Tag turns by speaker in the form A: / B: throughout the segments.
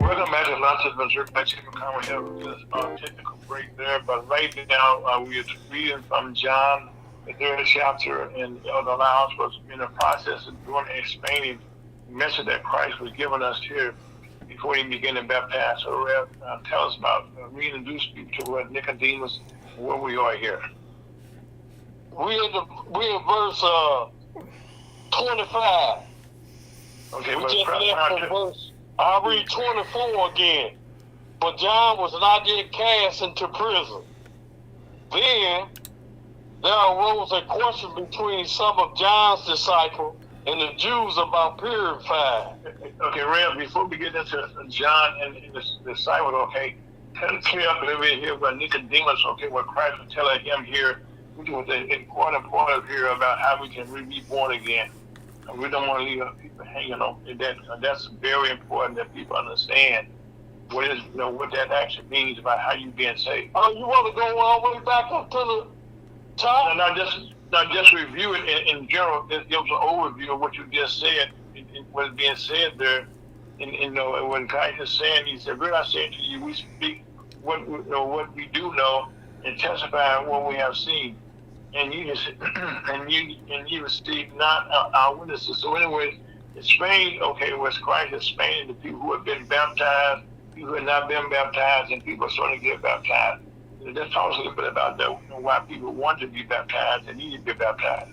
A: Welcome back to Lunch with Missouri. Tim McConnell here with this technical break there. But right now, we are reading from John, the third chapter, and Elder Lounge was in the process of doing explaining the message that Christ was giving us here before he began to baptize. So, Rev, tell us about reintroduce people to what Nicodemus, where we are here.
B: We in verse 25.
A: Okay,
B: We
A: but
B: just left from verse. I'll read 24 again. But John was not yet cast into prison. Then there arose a question between some of John's disciples and the Jews about purifying.
A: Okay, Rev, before we get into John and the disciples, okay, clear up a little bit here about Nicodemus, okay, what Christ was telling him here, which was an important point here about how we can be born again. And we don't want to leave people hanging on that. That's very important that people understand what is, what that actually means about how you being saved.
B: Oh, you want to go all the way back up to the top?
A: No, not just review it in general. It gives an overview of what you just said, and what's being said there. And when Christ is saying, he said, "Really, I say to you, we speak what we do know, and testify what we have seen, and you receive not our witnesses." So, anyway, explain. Okay, was Christ explaining to people who have been baptized, people who have not been baptized, and people are starting to get baptized. Let's talk a little bit about that, why people want to be baptized and need to be baptized.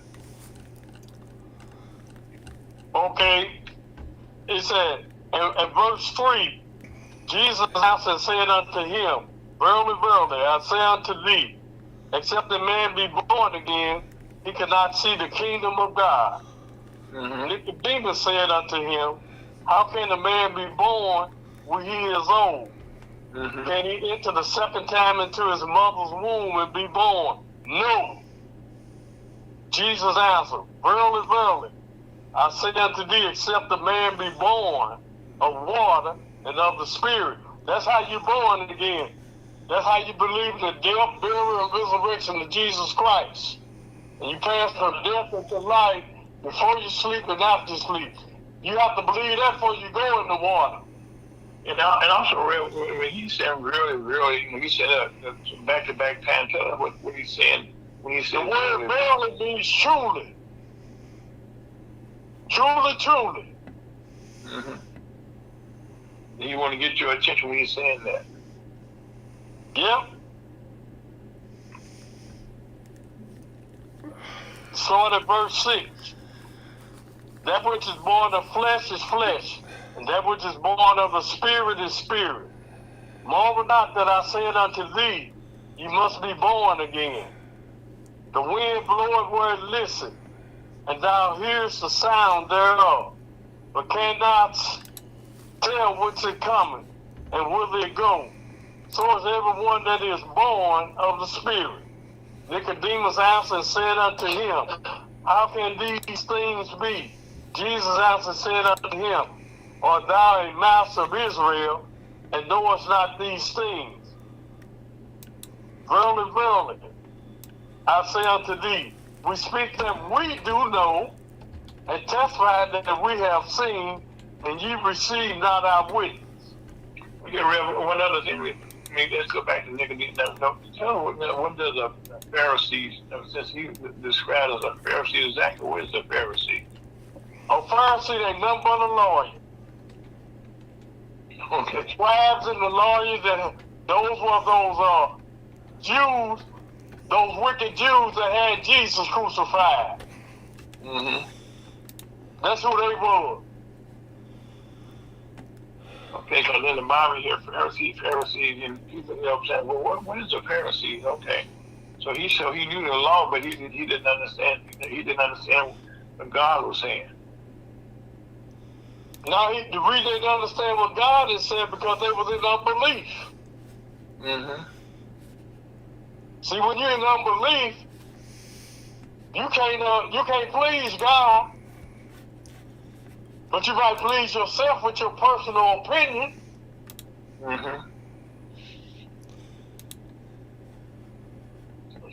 B: Okay, it said in verse 3, Jesus answered and said unto him, "Verily, verily, I say unto thee, except a man be born again, he cannot see the kingdom of God." Mm-hmm. Nicodemus said unto him, "How can a man be born when he is old? Mm-hmm. Can he enter the second time into his mother's womb and be born?" No. Jesus answered, "Verily, verily, I say unto thee, except a man be born of water and of the Spirit." That's how you're born again. That's how you believe in the death, burial, and resurrection of Jesus Christ. And you pass from death into life before you sleep and after you sleep. You have to believe that before you go in the water.
A: And also, when he said really, when he said back-to-back time, tell us what he's saying. When he said
B: the word verily means truly. Truly, truly.
A: Mm-hmm. You want to get your attention when he's saying that.
B: Yep. Start at verse 6. That which is born of flesh is flesh, and that which is born of the Spirit is spirit. Marvel not that I said unto thee, you must be born again. The wind bloweth where it listeth, and thou hearest the sound thereof, but cannot tell whence it cometh, and whither it goeth. So is everyone that is born of the Spirit. Nicodemus answered and said unto him, How can these things be? Jesus answered and said unto him, Art thou a master of Israel, and knowest not these things? Verily, verily, I say unto thee, we speak that we do know, and testify that we have seen, and ye receive not our witness.
A: Okay, Rev, one other thing, let's go back to Nicodemus. Tell me, what does a Pharisee, since he described as a Pharisee, exactly what is a Pharisee?
B: A Pharisee ain't nothing but a lawyer.
A: Okay.
B: The scribes and the lawyers, and those were those Jews, those wicked Jews that had Jesus crucified.
A: Mm-hmm.
B: That's who they were.
A: Okay, because in the Bible here, Pharisees, and people saying, well, what is a Pharisee? Okay, so he knew the law, but he didn't understand. He didn't understand what God was saying.
B: Now, the reason they didn't understand what God is saying because they was in unbelief.
A: Mm-hmm.
B: See, when you're in unbelief, you can't please God, but you might please yourself with your personal opinion.
A: Mm-hmm.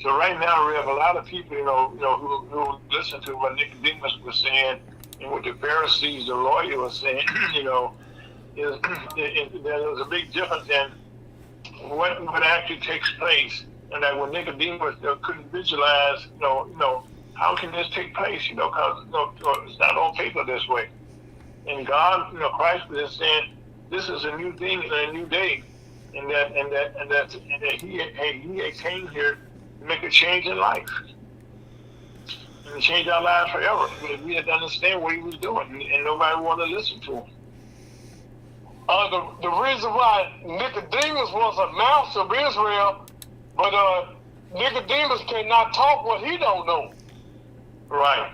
A: So right now, we have a lot of people, who listen to what Nicodemus was saying and what the Pharisees, the lawyer, was saying. there's a big difference in what actually takes place, and that when Nicodemus couldn't visualize, how can this take place? Because it's not on paper this way. And God, Christ was saying, this is a new thing and a new day, and that He came here to make a change in life and change our lives forever. But we had to understand what He was doing, and nobody wanted to listen to Him.
B: The reason why Nicodemus was a master of Israel, but Nicodemus cannot talk what he don't know.
A: Right.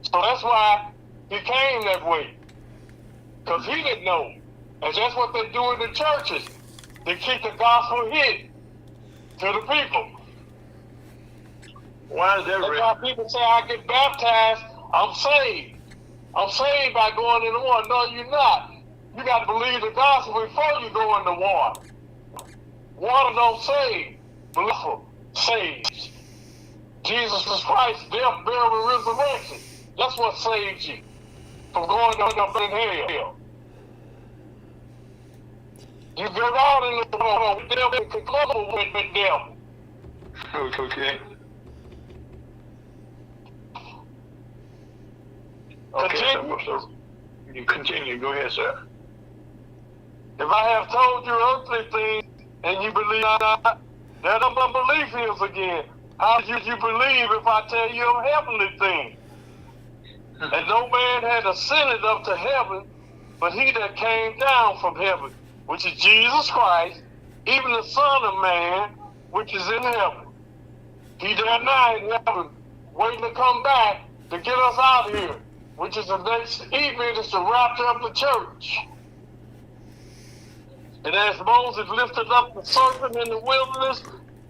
B: So that's why he came that way, because he didn't know. And that's what they do in the churches. They keep the gospel hidden to the people.
A: Why is that?
B: That's why people say, I get baptized, I'm saved. I'm saved by going in the water. No, you're not. You got to believe the gospel before you go in the water. Water don't save. Belief saves. Jesus Christ, death, burial, and resurrection. That's what saves you from going up in hell. You get out in the water with them and can come with the devil.
A: Okay.
B: Continue.
A: So you continue. Go ahead, sir.
B: If I have told you earthly things and you believe not, that unbelief is again. How should you believe if I tell you of heavenly things? And no man had ascended up to heaven, but he that came down from heaven, which is Jesus Christ, even the Son of Man, which is in heaven. He there now in heaven, waiting to come back to get us out of here, which is the next event is to rapture up the church. And as Moses lifted up the serpent in the wilderness,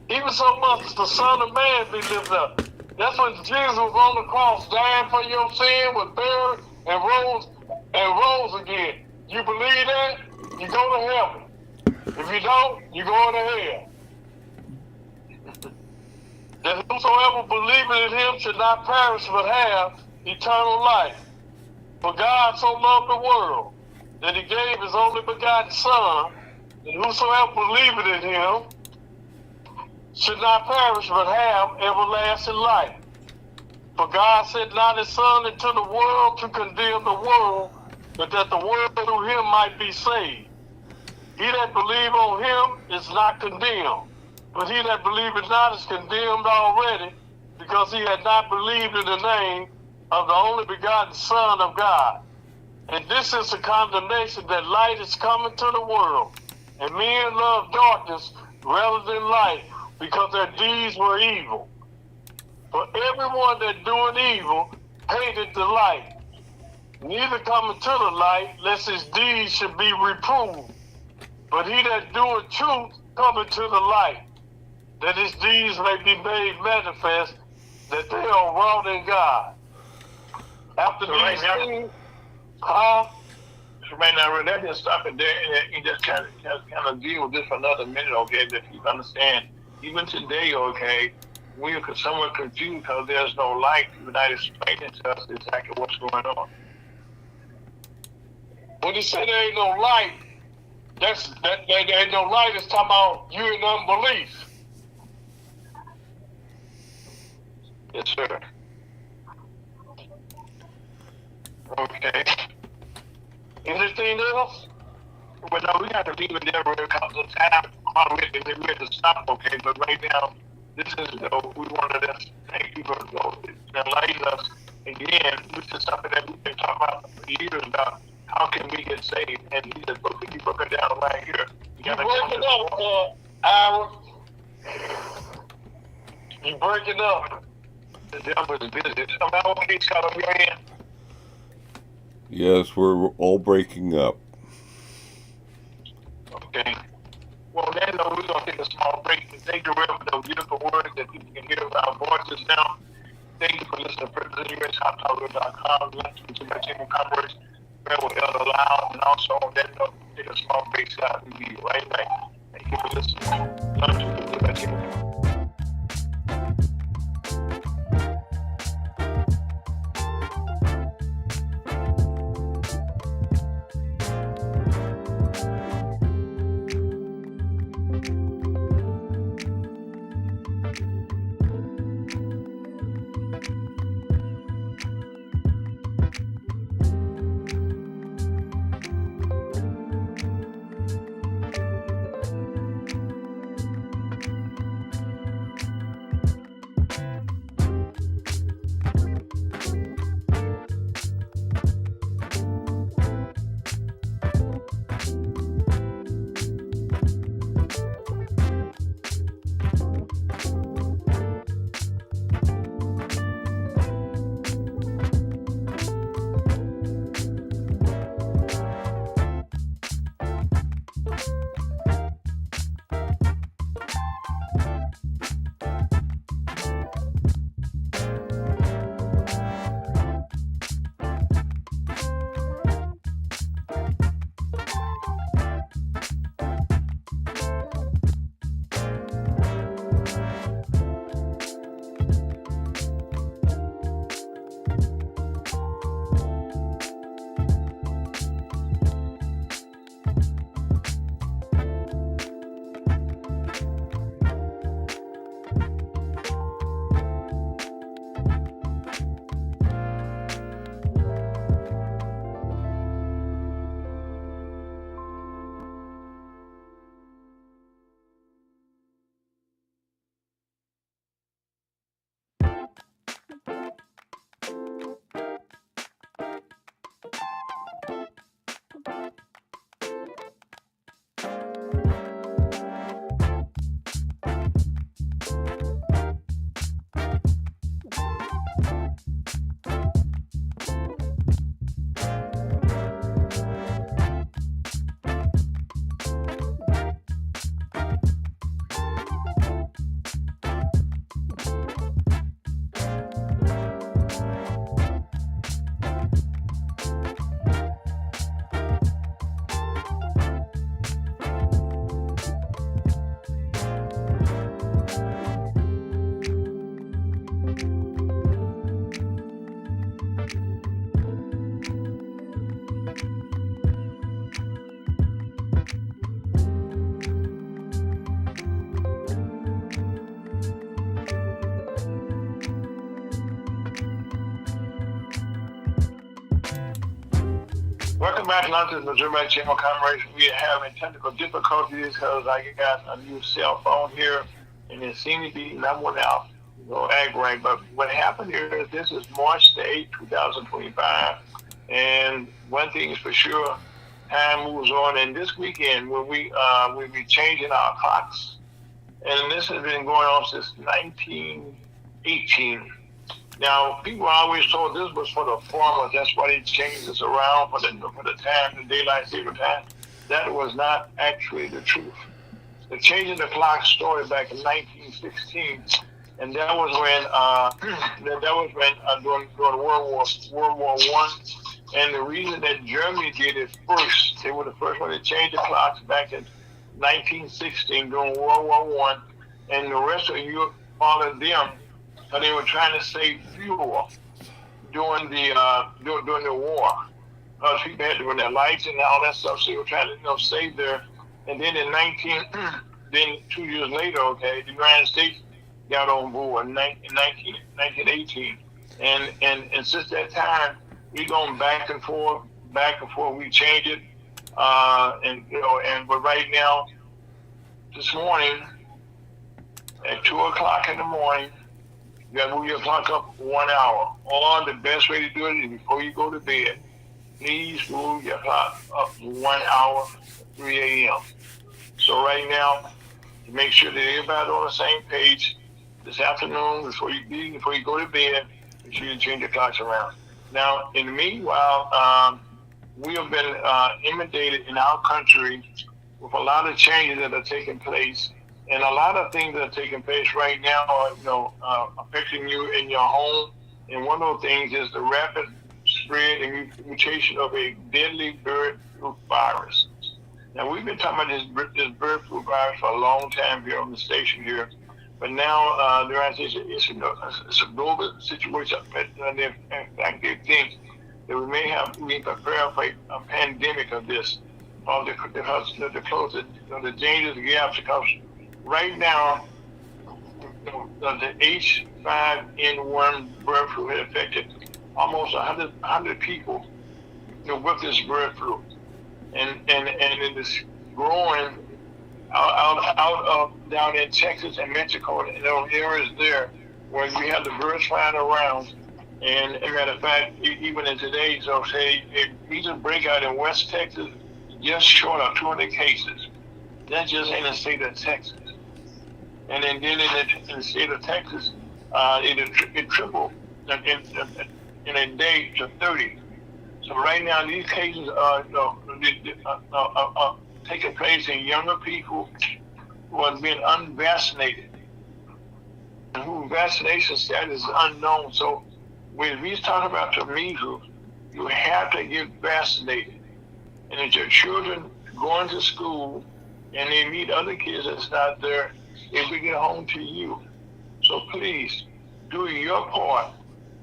B: even so must the Son of Man be lifted up. That's when Jesus was on the cross, dying for your sin, was buried, and rose again. You believe that? You go to heaven. If you don't, you go to hell. That whosoever believeth in him should not perish but have eternal life. For God so loved the world that he gave his only begotten Son, and whosoever believeth in him should not perish but have everlasting life. For God sent not his Son into the world to condemn the world, but that the world through him might be saved. He that believe on him is not condemned, but he that believeth not is condemned already, because he had not believed in the name of the only begotten Son of God. And this is the condemnation, that light is coming to the world, and men love darkness rather than light, because their deeds were evil. For everyone that doeth evil hated the light, neither coming to the light, lest his deeds should be reproved. But he that doeth truth cometh to the light, that his deeds may be made manifest, that they are wrought in God. After
A: So
B: these
A: right now-
B: things,
A: So right now, let's just stop it there and just kind of deal with this for another minute, okay? That you understand. Even today, okay, we are somewhat confused because there's no light. You're not explaining to us exactly what's going on.
B: when he said there ain't no light, that there ain't no light is talking about you in unbelief.
A: Yes, sir. Okay.
B: Anything else?
A: Well, no, we got to leave it there because of time. We have to stop, okay? But right now, this is, we wanted to thank you for enlightening us again. This is something that we've been talking about for years about how can we get saved. And he said, you broke it down right here.
B: You break it up, Aaron. You break it up.
A: The devil is busy. Am I okay, Scott, on your end?
C: Yes, we're all breaking up.
A: Okay. Well, then, we're going to take a small break. Thank you, Reverend, for those beautiful words that people can hear our voices now. Thank you for listening to PresidentUSHopTalker.com, listening to my team of commerce, Reverend Elder Loud, and also on that note, take a small break, Scott, and be right back. Thank you for listening. Love you, my team. Welcome back to London, Missouri Channel Commerce. We are having technical difficulties because I got a new cell phone here, and it seems to be not one out. Act right, but what happened here is this is March the 8th, 2025, and one thing is for sure, time moves on. And this weekend, when we'll be changing our clocks, and this has been going on since 1918. Now, people always told this was for the farmers. That's why they changed this around for the time, the daylight saving time. That was not actually the truth. The changing the clock started back in 1916, and that was when during World War I. And the reason that Germany did it first, they were the first one to change the clocks back in 1916 during World War I, and the rest of Europe followed them. And they were trying to save fuel during the war. People had to run their lights and all that stuff, so they were trying to save their. And then then 2 years later, okay, the United States got on board in 1918, and since that time we gone back and forth. We changed it, but right now, this morning at 2:00 in the morning. You gotta move your clock up 1 hour. Or the best way to do it is before you go to bed, please move your clock up 1 hour, 3 a.m. So right now, to make sure that everybody's on the same page, this afternoon, before you go to bed, make sure you change your clocks around. Now, in the meanwhile, we have been inundated in our country with a lot of changes that are taking place. And a lot of things that are taking place right now are, affecting you in your home. And one of those things is the rapid spread and mutation of a deadly bird flu virus. Now, we've been talking about this bird flu virus for a long time here on the station here. But now, the United States, it's a global situation. And in fact, they think that we may have to be prepared for a pandemic of this. Because the dangerous gaps, because right now, the H5N1 bird flu had affected almost 100 people with this bird flu. And it is growing out of down in Texas and Mexico and those areas there where we have the birds flying around. And as a matter of fact, even in today, so say a recent breakout in West Texas, just short of 200 cases. That's just in the state of Texas. And then in the state of Texas, it tripled in a day to 30. So right now, these cases are taking place in younger people who have been unvaccinated, and whose vaccination status is unknown. So when we talk about the measles, you have to get vaccinated. And if your children going to school and they meet other kids that's not there, it will get home to you. So please do your part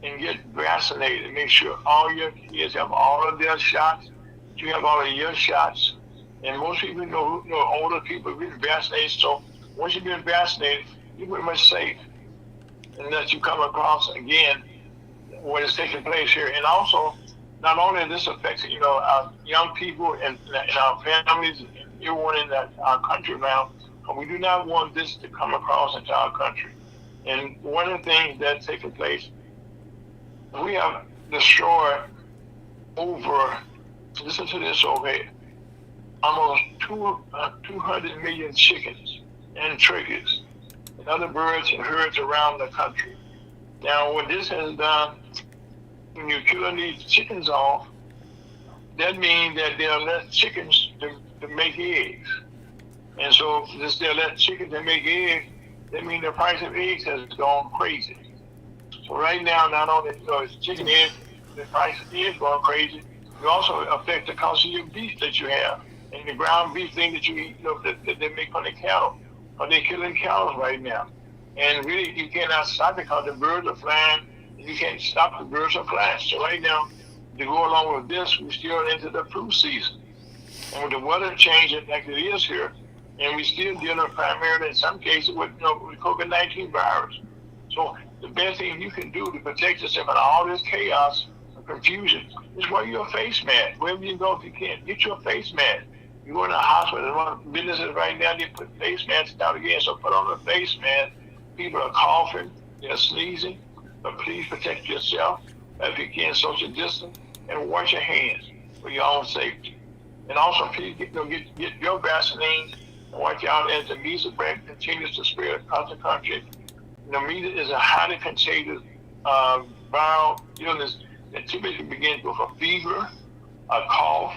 A: and get vaccinated. Make sure all your kids have all of their shots. You have all of your shots. And most people know older people have been vaccinated. So once you've been vaccinated, you're pretty much safe. Unless you come across again what is taking place here. And also, not only this affects our young people and our families and everyone in our country now, but we do not want this to come across into our country. And one of the things that's taking place, we have destroyed over, listen to this over here, almost 200 million chickens and turkeys and other birds and herds around the country. Now, what this has done, when you're killing these chickens off, that means that there are less chickens to make eggs. And so since there are less chickens to make eggs, that means the price of eggs has gone crazy. So right now, not only is chicken eggs, the price of eggs going crazy, you also affect the cost of your beef that you have. And the ground beef thing that you eat, that they make from the cattle. Or they're killing cows right now. And really, you cannot stop it because the birds are flying. You can't stop the birds from flying. So right now, to go along with this, we're still into the flu season. And with the weather changing like it is here, and we still dealing primarily in some cases with COVID-19 virus. So the best thing you can do to protect yourself in all this chaos, confusion. Just wear your face mask. Wherever you go, if you can, get your face mask. You go in the hospital, one businesses right now, they put face masks out again, so put on a face mask. People are coughing, they're sneezing, but please protect yourself. If you can, social distance, and wash your hands for your own safety. And also, please get your vaccine and watch out as the measles brand continues to spread across the country. Measles is a highly contagious viral illness that typically begins with a fever, a cough,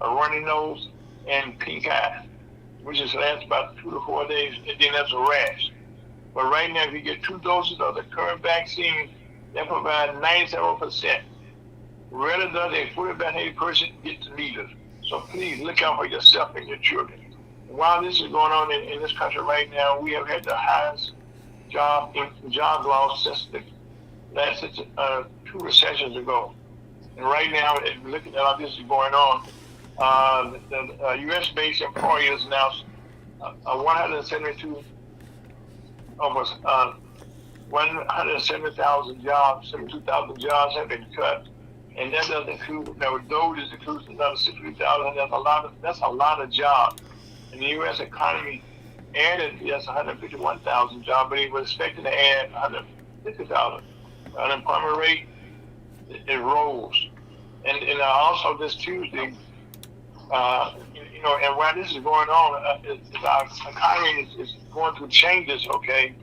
A: a runny nose, and pink eye, which lasts about 2 to 4 days, and then there's a rash. But right now, if you get 2 doses of the current vaccine, that provides 97%. Rarely does a fully vaccinated person get the measles. So please look out for yourself and your children. While this is going on in this country right now, we have had the highest job loss since the last 2 recessions ago. And right now, looking at how this is going on, the U.S.-based employers announced 172 almost 170,000 jobs, 72,000 jobs have been cut, and that doesn't include. Now, those includes another 63,000. That's a lot of jobs. And the U.S. economy added 151,000 jobs, but it was expected to add 150,000. Unemployment rate it rose, and also this Tuesday, and while this is going on, our economy is going through changes. Okay.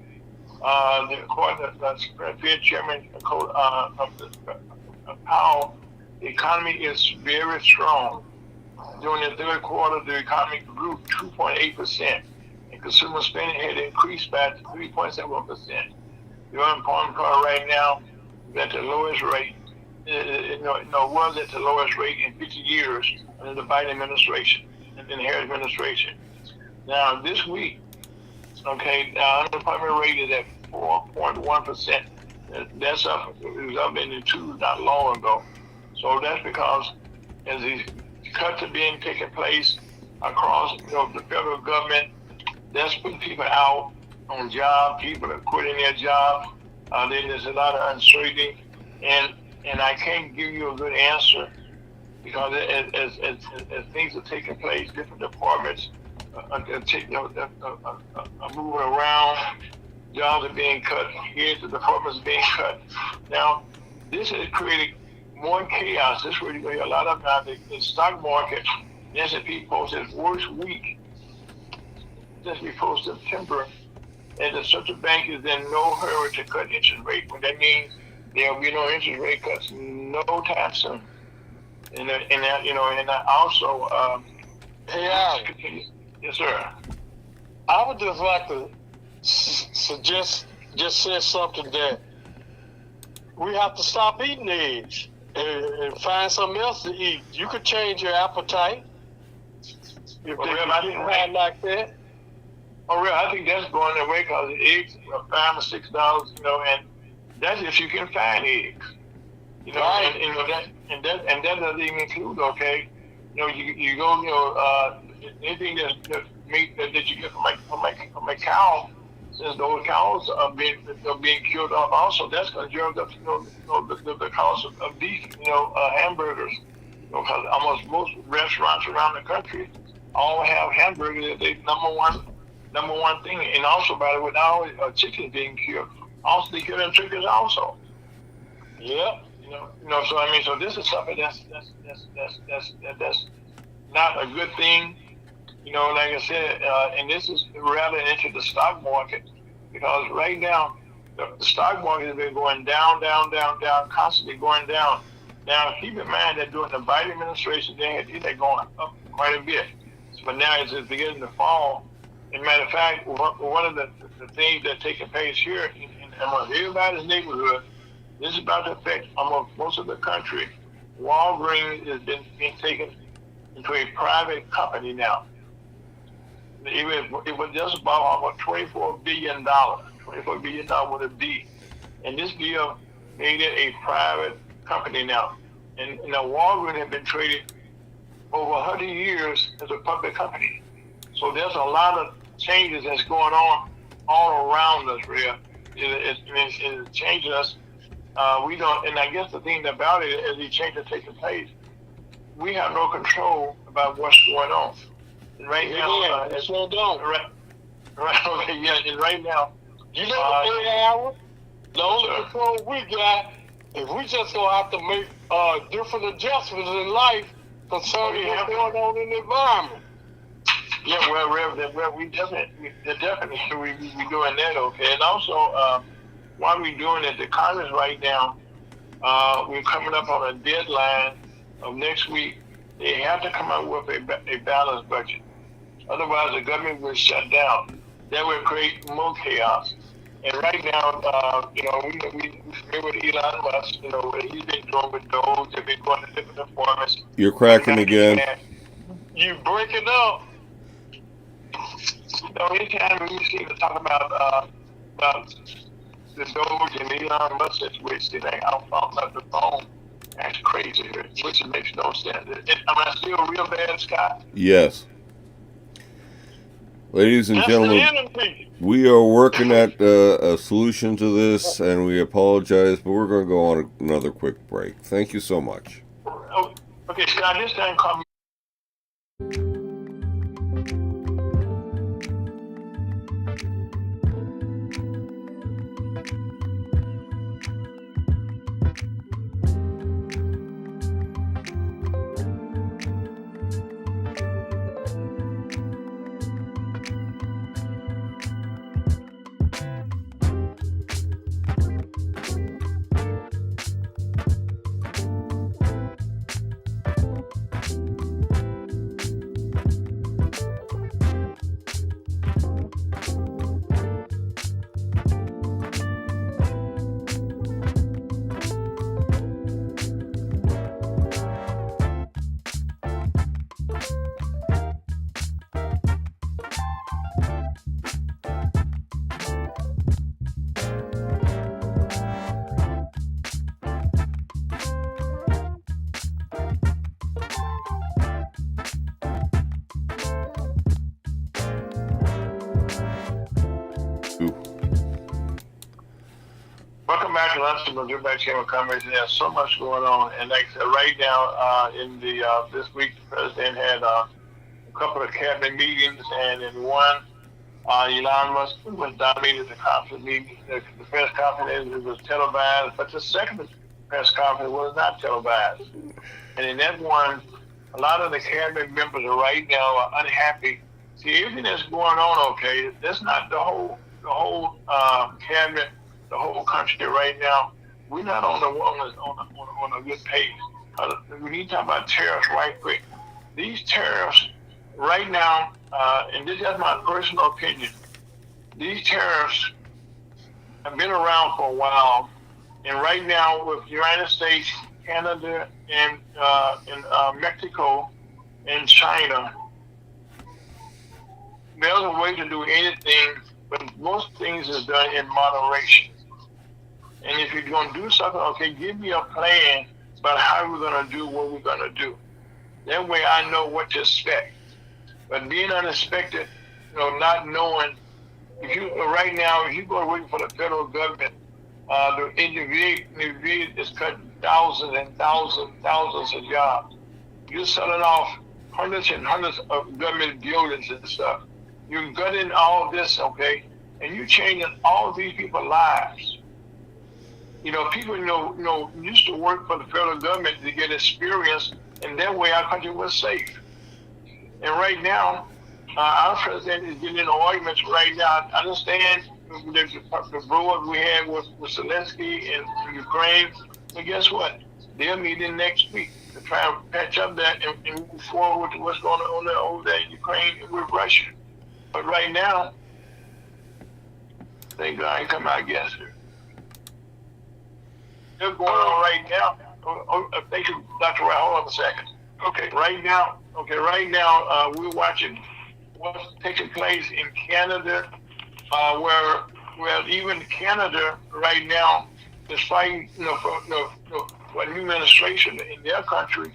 A: According to the Fed Chairman Powell, the economy is very strong. During the third quarter, the economy grew 2.8%, and consumer spending had increased by 3.7%. The unemployment rate right now is at the lowest rate. Was at the lowest rate in 50 years under the Biden administration and the Harris administration. Now, this week, okay, the unemployment rate is at 4.1%. That's up. It was up in the 2 not long ago. So that's because as these cuts are being taken place across the federal government, that's putting people out on jobs. People are quitting their jobs. Then there's a lot of uncertainty, and I can't give you a good answer because as things are taking place, different departments are moving around. Jobs are being cut. Here's the departments being cut. Now, this has created more chaos. This really going to be a lot of now. The stock market, the S&P posted its worst week since before September, and the central bank is in no hurry to cut interest rate. What that means, there will be no interest rate cuts no time soon. And that also.
B: Hey, Al.
A: Yes, sir.
B: I would just like to say something that we have to stop eating eggs and find something else to eat. You could change your appetite if they eat like that.
A: Oh, really? I think that's going away because the eggs are $5 or $6, and that's if you can find eggs.
B: Right.
A: And that doesn't even include, okay, you go, anything that's meat that you get from a cow, since those cows are being killed off also, that's going to drive up, the cost of beef, hamburgers. Because almost most restaurants around the country all have hamburgers as their number one thing. And also, by the way, now chickens being killed. Also, they kill them chickens also.
B: Yeah.
A: So this is something that's not a good thing. Like I said, and this is rather into the stock market, because right now the stock market has been going down, constantly going down. Now, keep in mind that during the Biden administration, they're going up quite a bit. But now it's beginning to fall. As a matter of fact, one of the things that's taking place here in almost everybody's neighborhood, this is about to affect almost most of the country. Walgreens has been taken into a private company now. It was just about almost $24 billion. $24 billion with a B. And this deal made it a private company now. And Walgreens has been traded over 100 years as a public company. So there's a lot of changes that's going on all around us, Rhea. It's changing us We don't, and I guess the thing about it is these changes taking place, we have no control about what's going on. And right now,
B: it sure don't.
A: Right, okay, yeah, and right now,
B: You know the third hour? The only control we got is we just gonna have to make different adjustments in life concerning what's going on in the environment.
A: yeah, we definitely we doing that, okay. And also, while we doing it, the Congress right now, we're coming up on a deadline of next week. They have to come up with a balanced budget. Otherwise, the government will shut down. That will create more chaos. And right now, we familiar with Elon Musk. He's been doing with those. They've been going to different informants.
C: You're cracking again.
B: You breaking up.
A: Anytime we see to talk about the Doge and Elon Musk situation, I'll fall off the phone. That's crazy, which makes no sense. Am I still real bad, Scott?
C: Yes. Ladies and
B: That's
C: gentlemen,
B: the enemy.
C: we are working at a solution to this, and we apologize, but we're going to go on another quick break. Thank you so much.
A: Oh, okay, Scott, this time call me. Welcome back to Lunch with Drew Back Chamber of Commerce. There's so much going on, and like I said, right now in the this week, the president had a couple of cabinet meetings, and in one, Elon Musk was dominated the conference meeting. The press conference was televised, but the second press conference was not televised. And in that one, a lot of the cabinet members right now are unhappy. See, everything that's going on, okay, that's not the whole cabinet. The whole country right now, we're not on a good pace. We need to talk about tariffs right quick. These tariffs right now, and this is my personal opinion, these tariffs have been around for a while, and right now with the United States, Canada, and Mexico, and China, there's a way to do anything, but most things is done in moderation. And if you're going to do something, okay, give me a plan about how we're going to do what we're going to do. That way I know what to expect. But being unexpected, not knowing, if you go working for the federal government, the individual is cutting thousands and thousands of jobs. You're selling off hundreds and hundreds of government buildings and stuff. You're gutting all this, okay, and you're changing all these people's lives. People used to work for the federal government to get experience, and that way our country was safe. And right now, our president is getting in arguments right now. I understand the broad we had with Zelensky in Ukraine, but guess what? They're meeting next week to try and patch up that and move forward with what's going on over there in Ukraine and with Russia. But right now, thank God I ain't come out against it. They're going on right now. Thank you, Dr. Wright. Hold on a second. Okay, right now, we're watching what's taking place in Canada, where even Canada right now is fighting, for a new administration in their country.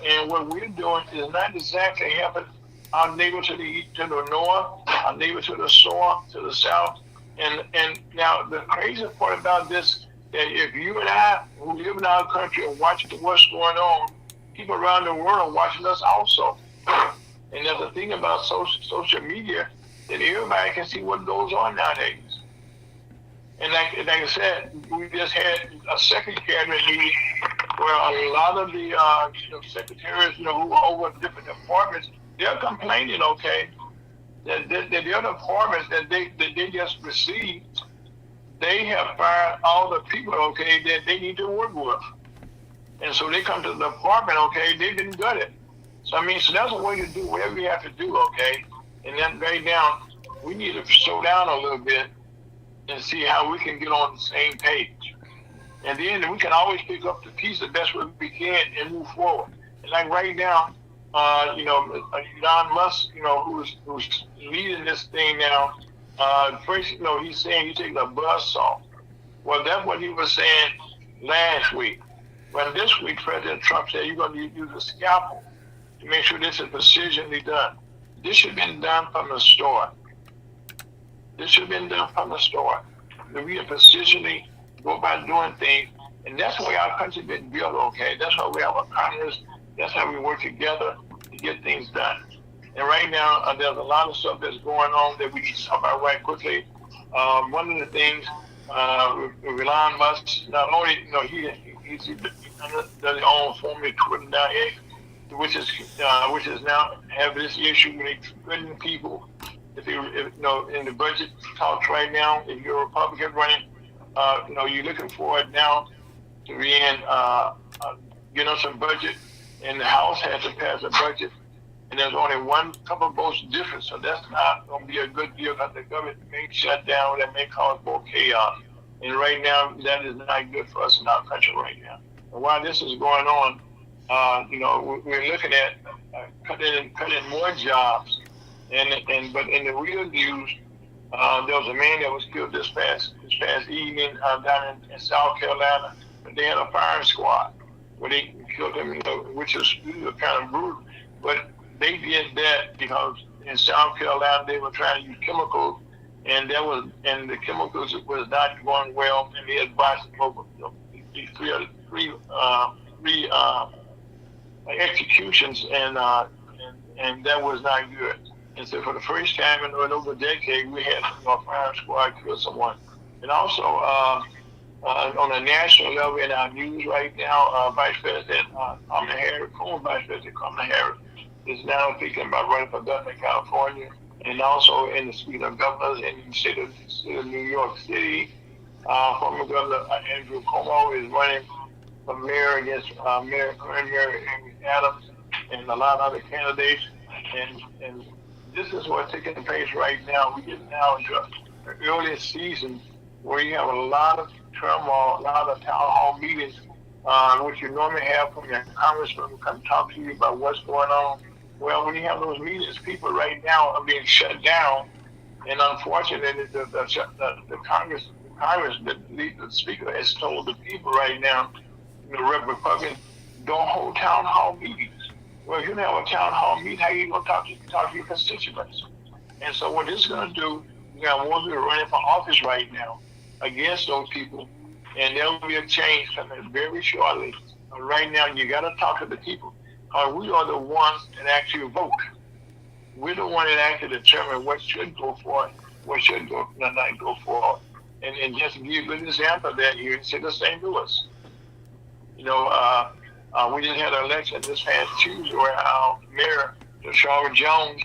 A: And what we're doing is not exactly helping our neighbor to the east, to the north, our neighbor to the south, And now the crazy part about this, that if you and I, who live in our country, are watching what's going on, people around the world are watching us also. And there's a thing about social media that everybody can see what goes on nowadays. And like I said, we just had a second cabinet meeting where a lot of the secretaries, who are over different departments, they're complaining, okay, that the other departments that they just received, they have fired all the people, okay, that they need to work with. And so they come to the department, okay, they didn't gut it. So so that's a way to do whatever you have to do, okay? And then right now, we need to slow down a little bit and see how we can get on the same page. And then we can always pick up the piece the best way we can and move forward. And like right now, Elon Musk, who's leading this thing now, first, he's saying he's taking a buzz saw. Well, that's what he was saying last week. Well, this week, President Trump said you're going to use a scalpel to make sure this is precisely done. This should have been done from the start. This should have been done from the start. We have precisionally go about doing things, and that's the way our country's been built, okay? That's how we have a Congress. That's how we work together to get things done. And right now, there's a lot of stuff that's going on that we need to talk about right quickly. One of the things with Elon Musk, not only, he's the own former Twitter now, which is now have this issue when he's putting people. If in the budget talks right now, if you're a Republican running, you're looking for it now to be in, some budget, and the House has to pass a budget, and there's only one couple of votes difference, so that's not going to be a good deal because the government may shut down, that may cause more chaos. And right now, that is not good for us in our country right now. And while this is going on, we're looking at cutting more jobs. But in the real news, there was a man that was killed this past evening down in South Carolina. They had a firing squad where they killed him, which is kind of brutal. But they did that because in South Carolina they were trying to use chemicals, and the chemicals was not going well, and they had bought three executions, and that was not good. And so for the first time in over a decade, we had a firing squad kill someone. And also, on a national level in our news right now, Vice President Kamala Harris, former Vice President Kamala Harris, is now thinking about running for governor in California, and also in the suite of governors in the state of New York City. Former Governor Andrew Cuomo is running for mayor against current Mayor Amy Adams and a lot of other candidates. And this is what's taking place right now. We get now into the early season where you have a lot of turmoil, a lot of town hall meetings, which you normally have from your congressman who come talk to you about what's going on. Well, when you have those meetings, people right now are being shut down, and unfortunately, the Congress, the Speaker has told the people right now, the Republicans, don't hold town hall meetings. Well, if you don't have a town hall meeting, how are you going to talk to your constituents? And so what this is going to do, you got more people running for office right now against those people, and there will be a change coming very shortly. Right now, you got to talk to the people. We are the ones that actually vote. We're the one that actually determine what should go for it, what should not go for it. And just to give you a good example of that, you see the St. Louis. We just had an election this past Tuesday where our mayor, Charlotte Jones,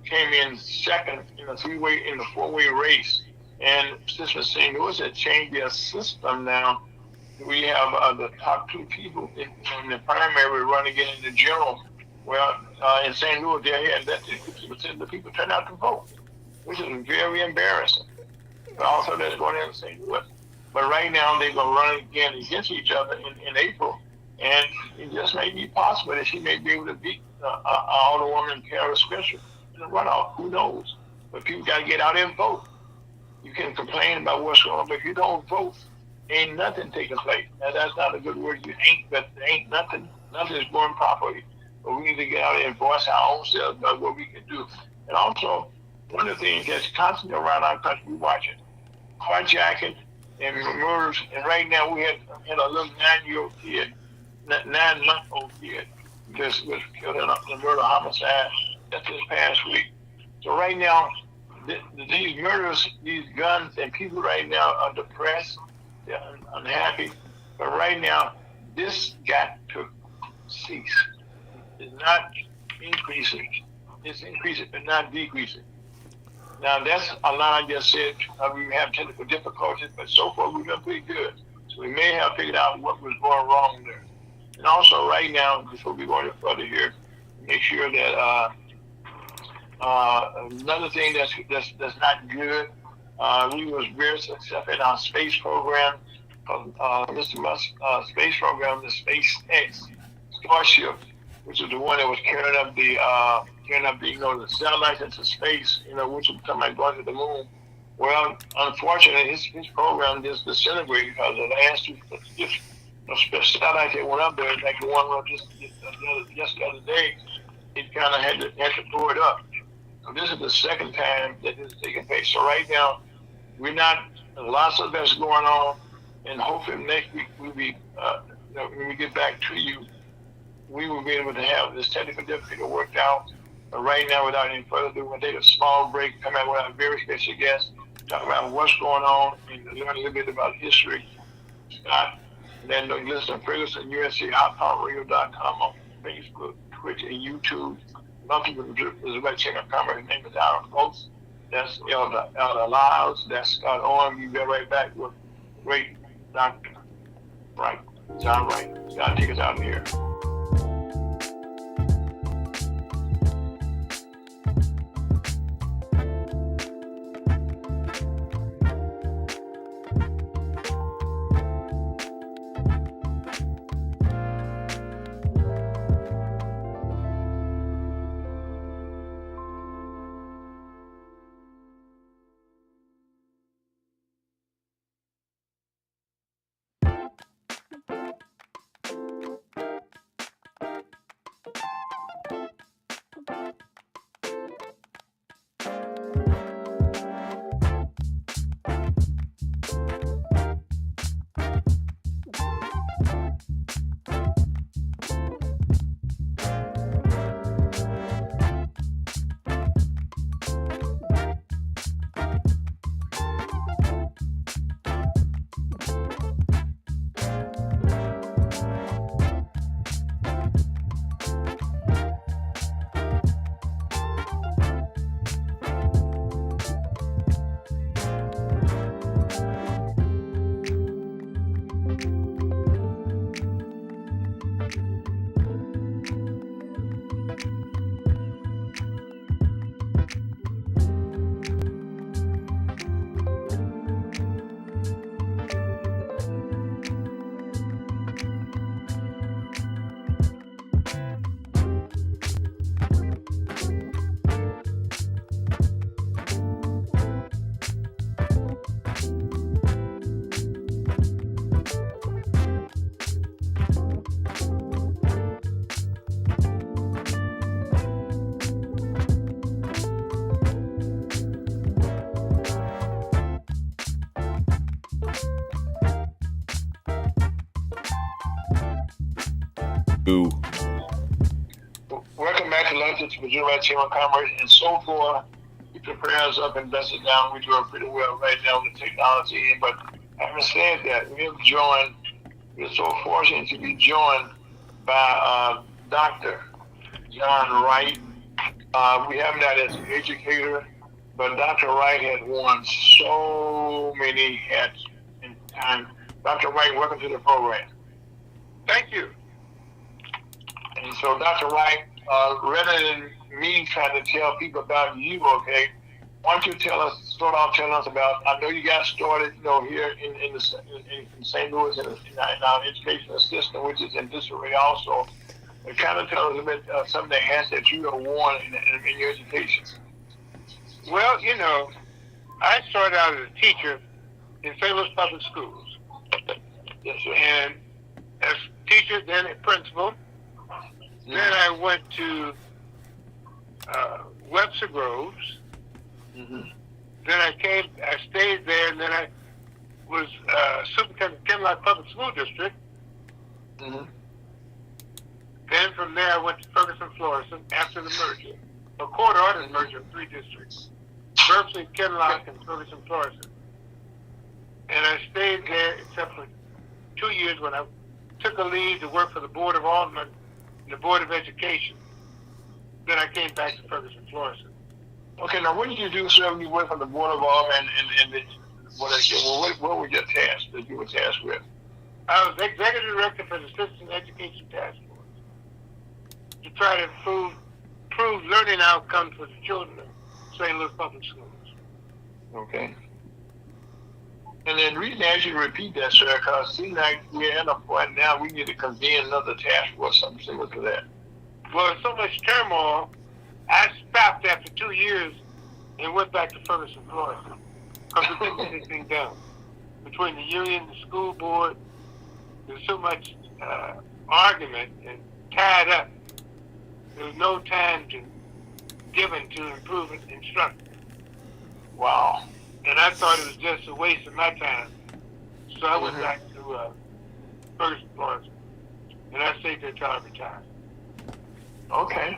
A: came in second in the four-way race. And since St. Louis had changed their system now, we have the top two people in the primary running against the general. Well, in St. Louis, they had that 50% of the people turn out to vote, which is very embarrassing. But also, that's going on in St. Louis. But right now, they're going to run again against each other in April. And it just may be possible that she may be able to beat Alderwoman Kara Swisher in the runoff. Who knows? But people got to get out there and vote. You can complain about what's going on, but if you don't vote, ain't nothing taking place. Now, that's not a good word. But ain't nothing. Nothing is going properly. But we need to get out there and voice our own selves about what we can do. And also, one of the things that's constantly around our country, we watch it. Carjacking, and murders. And right now we had a little 9-year-old kid, 9-month-old kid, just was killed in a murder homicide just this past week. So right now, these murders, these guns, and people right now are depressed, they're unhappy. But right now, this got to cease. It's not increasing. It's increasing, but not decreasing. Now that's a lot I just said. We have technical difficulties, but so far we've done pretty good. So we may have figured out what was going wrong there. And also, right now, before we go any further here, make sure that another thing that's not good. We was very successful in our space program, Mr. Musk space program, the SpaceX Starship, which is the one that was carrying up the satellites into space, which would come like going to the moon. Well, unfortunately, his program just disintegrated because the last two satellites that went up there, like the one just the other day, it kind of had to blow it up. So this is the second time that this is taking place. So right now, lots of that's going on, and hopefully next week we'll be, when we get back to you, we will be able to have this technical difficulty worked out. But right now, without any further ado, we're going to take a small break, come out with our very special guest, talk about what's going on, and learn a little bit about history. Scott, and then listen to Ferguson, USC.com on Facebook, Twitch, and YouTube. A lot of people is about to check out camera. His name is Aaron Folks. That's Elder Lyles. That's Scott Owen. We'll be right back with great Dr. Wright. John Wright. Scott, take us out of here. Welcome back to Lunch with Virginia Right Chamber of Commerce. And so far, keep your prayers up and best it down. We're doing pretty well right now with the technology. But having said that, we're so fortunate to be joined by Dr. John Wright. We have him that as an educator, but Dr. Wright has worn so many hats in time. Dr. Wright, welcome to the program.
B: Thank you.
A: And so, Dr. Wright, rather than me trying to tell people about you, okay, why don't you start off telling us about, I know you got started, here in St. Louis in our educational system, which is in disarray also. And kind of tell us a little bit some of the hats that you have worn in your education.
D: Well, I started out as a teacher in St. Louis Public Schools.
A: Yes, sir.
D: And as teacher, then a principal.
A: Mm-hmm.
D: Then I went to Webster Groves.
A: Mm-hmm.
D: Then I stayed there, and then I was superintendent of Kenlock Public School District.
A: Mm-hmm.
D: Then from there, I went to Ferguson Florissant after the merger, a court-ordered merger of 3 districts, Berkeley, Kenlock, and Ferguson Florissant. And I stayed there except for 2 years when I took a leave to work for the Board of Aldermen and the Board of Education. Then I came back to Ferguson Florissant.
A: Okay, now what did you do, sir, when you went from the Board of Aldermen what were your tasks that you were tasked with?
D: I was executive director for the Citizen Education Task Force to try to improve learning outcomes for the children of St. Louis Public Schools.
A: Okay. And then the reason I asked you to repeat that, sir, because it seems like we're at a point now we need to convene another task force, something similar to that.
D: Well, so much turmoil, I stopped after 2 years and went back to Ferguson, Florida, because we couldn't get anything done. Between the union, the school board, there's so much argument and tied up. There was no time given to improve instruction.
A: Wow.
D: And I thought it was just a waste of my time. So I went back to Ferguson, Florida, and I stayed there until I retired.
A: Okay.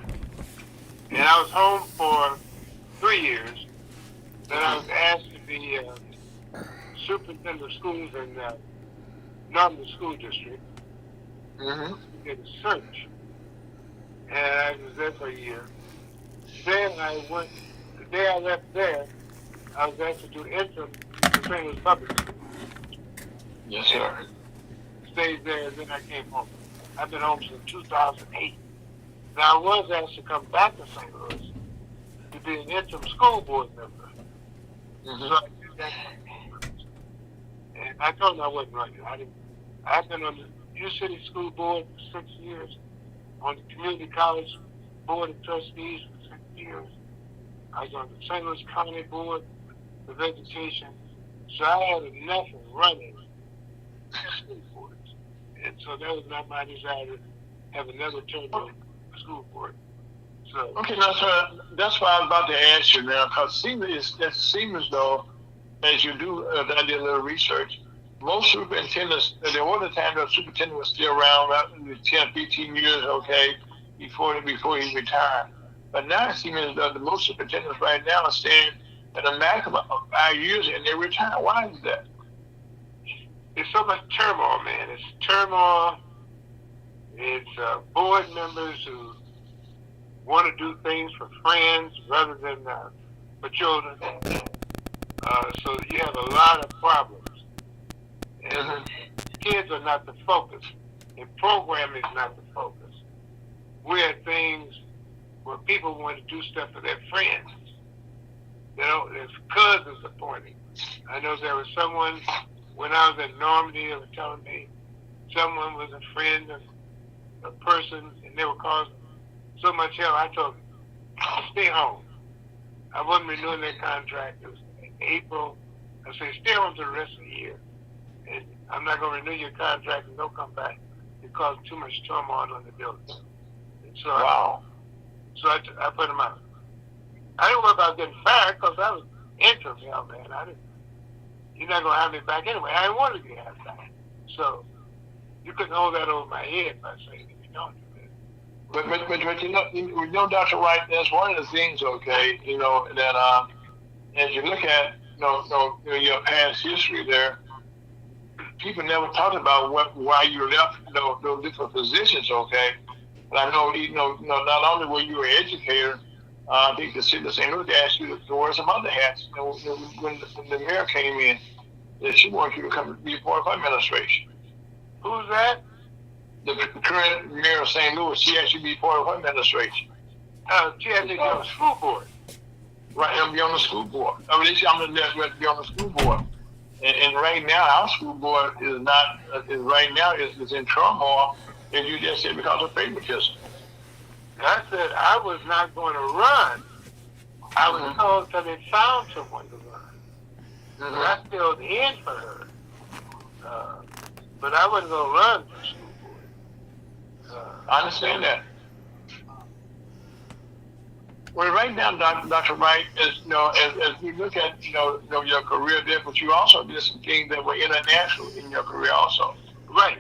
D: And I was home for 3 years. Then I was asked to be superintendent of schools in Northern School District.
A: Mm-hmm.
D: We did a search. And I was there for a year. Then the day I left there, I was asked to do interim in St. Louis Public School.
A: Yes, sir.
D: Stayed there, and then I came home. I've been home since 2008. Now, I was asked to come back to St. Louis to be an interim school board member.
A: Mm-hmm.
D: So I did that. And I told them I wasn't running. I've been on the U City School Board for 6 years, on the Community College Board of Trustees for 6 years. I was on the St. Louis County Board of Education. So I had enough of running school boards. And so that was not my desire to have another term on the school board. So,
A: Okay, now, sir, that's why I was about to ask you now, because it seems as though, as you do, I did a little research, most superintendents, there was a time that the superintendent was still around, about 10, 15 years, okay, before he retired. But now it seems as though the most superintendents right now are staying at a maximum of 5 years and they retire. Why is that?
D: there's so much turmoil, man. It's turmoil. It's board members who want to do things for friends rather than for children. So you have a lot of problems. And kids are not the focus. And programming is not the focus. We're things where people want to do stuff for their friends. You know, there's cousins appointing. I know there was someone, when I was in Normandy, they were telling me someone was a friend of a person, and they were causing so much hell. I told them, stay home. I wasn't renewing their contract. It was in April. I said, stay home for the rest of the year. And I'm not going to renew your contract and don't come back. It caused too much turmoil on the building. And so
A: Wow.
D: I put them out. I didn't worry about getting fired because I was interim, man. You're not going to have me back anyway. I didn't want to get back. So you couldn't hold that over my head by saying that you don't do that.
A: But you know, Dr. Wright, that's one of the things, okay, that as you look at your past history there, people never talked about why you left those different positions, okay. But I know, not only were you an educator, I think the city of St. Louis asked you to wear some other hats. When the mayor came in, that she wanted you to come be a part of administration.
D: Who's that?
A: The current mayor of St. Louis, she asked you to be part of administration.
D: She had to be on the school board.
A: Right, I'm be on the school board. I mean, I'm to be on the school board. And right now, our school board is in turmoil, as you just said, because of favoritism.
D: I said I was not going to run. I was told that they found someone to run. But I filled in for her. But I wasn't going to run for school board.
A: I understand that. Well, right now, Dr. Wright, as we look at, your career there, but you also did some things that were international in your career also.
D: Right.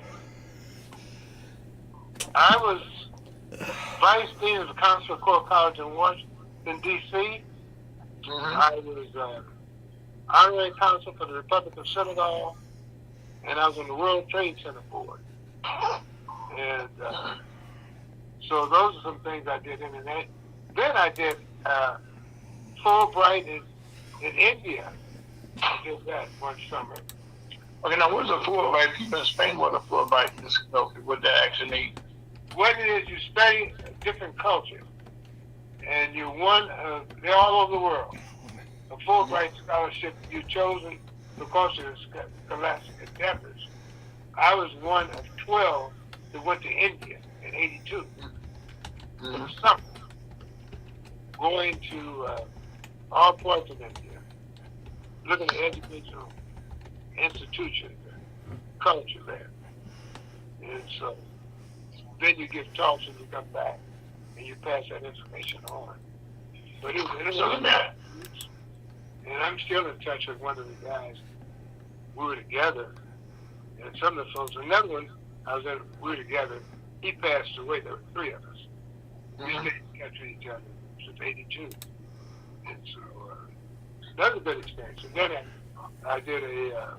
D: I was vice dean of the Council of Core College in Washington, D.C. I was honorary counsel for the Republic of Senegal, and I was on the World Trade Center board. And so those are some things I did. And then I did Fulbright in India. I did that one summer.
A: Okay, now what's a Fulbright? People in Spain, what a Fulbright is, what that actually mean?
D: What it is, you study a different culture, and you're they're all over the world. A Fulbright scholarship, you're chosen because of your scholastic endeavors. I was one of 12 that went to India in '82 for the summer, going to all parts of India, looking at educational institutions and culture there. And so then you give talks and you come back and you pass that information on. But it was and I'm still in touch with one of the guys. We were together, and some of the folks. Another one, we were together. He passed away. There were three of us. We stayed in touch with each other since '82, and so that was a good experience. And then I did a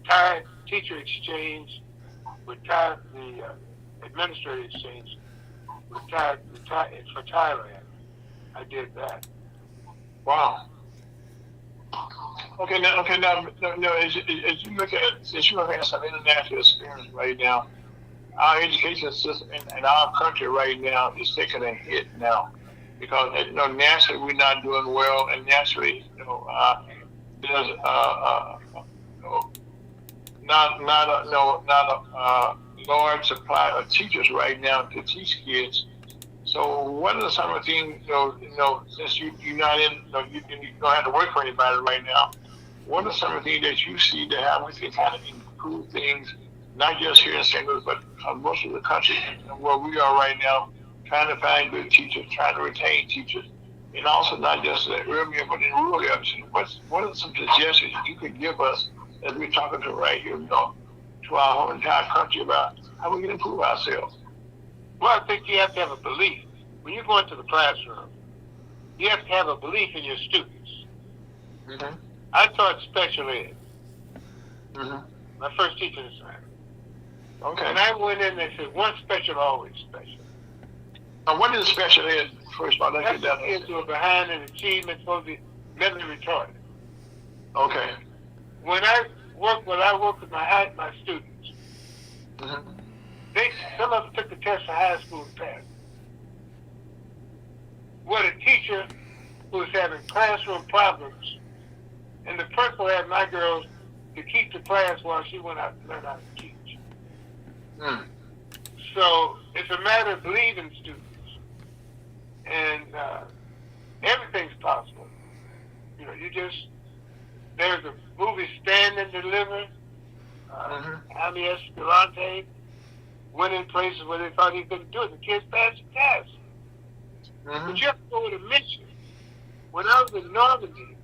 D: Thai teacher exchange with Thai, the administrative exchange with Thai for Thailand. I did that.
A: Wow. Okay, now, as you look at, since you're having some international experience right now, our education system in our country right now is taking a hit now, because nationally we're not doing well, and nationally, there's not a large supply of teachers right now to teach kids. So what are some of the things, since you're not in, you don't have to work for anybody right now, what are some of the things that you see that how we can kind of improve things, not just here in St. Louis, but most of the country where we are right now, trying to find good teachers, trying to retain teachers, and also not just in urban, but in rural areas. What are some suggestions you could give us as we're talking to right here, to our whole entire country about how we can improve ourselves?
D: Well, I think you have to have a belief. When you go into the classroom, you have to have a belief in your students.
A: Mm-hmm.
D: I taught special ed.
A: Mm-hmm.
D: My first teaching assignment.
A: Okay.
D: And I went in and they said, one special, always special.
A: Now, what is special ed, first of all? Let's
D: That's
A: get
D: the
A: that.
D: kids who are behind in achievement, supposed to be mentally retarded.
A: Okay.
D: When I work with my students,
A: Mm-hmm.
D: some of them took the test for high school and passed. What a teacher who was having classroom problems, and the principal had my girls to keep the class while she went out and learned how to teach.
A: Mm.
D: So it's a matter of believing students, and everything's possible. There's a movie, Stand and Deliver. Jaime Escalante went in places where they thought he couldn't do it. The kids passed the test. But you have to go with a mission. When I was in Normandy,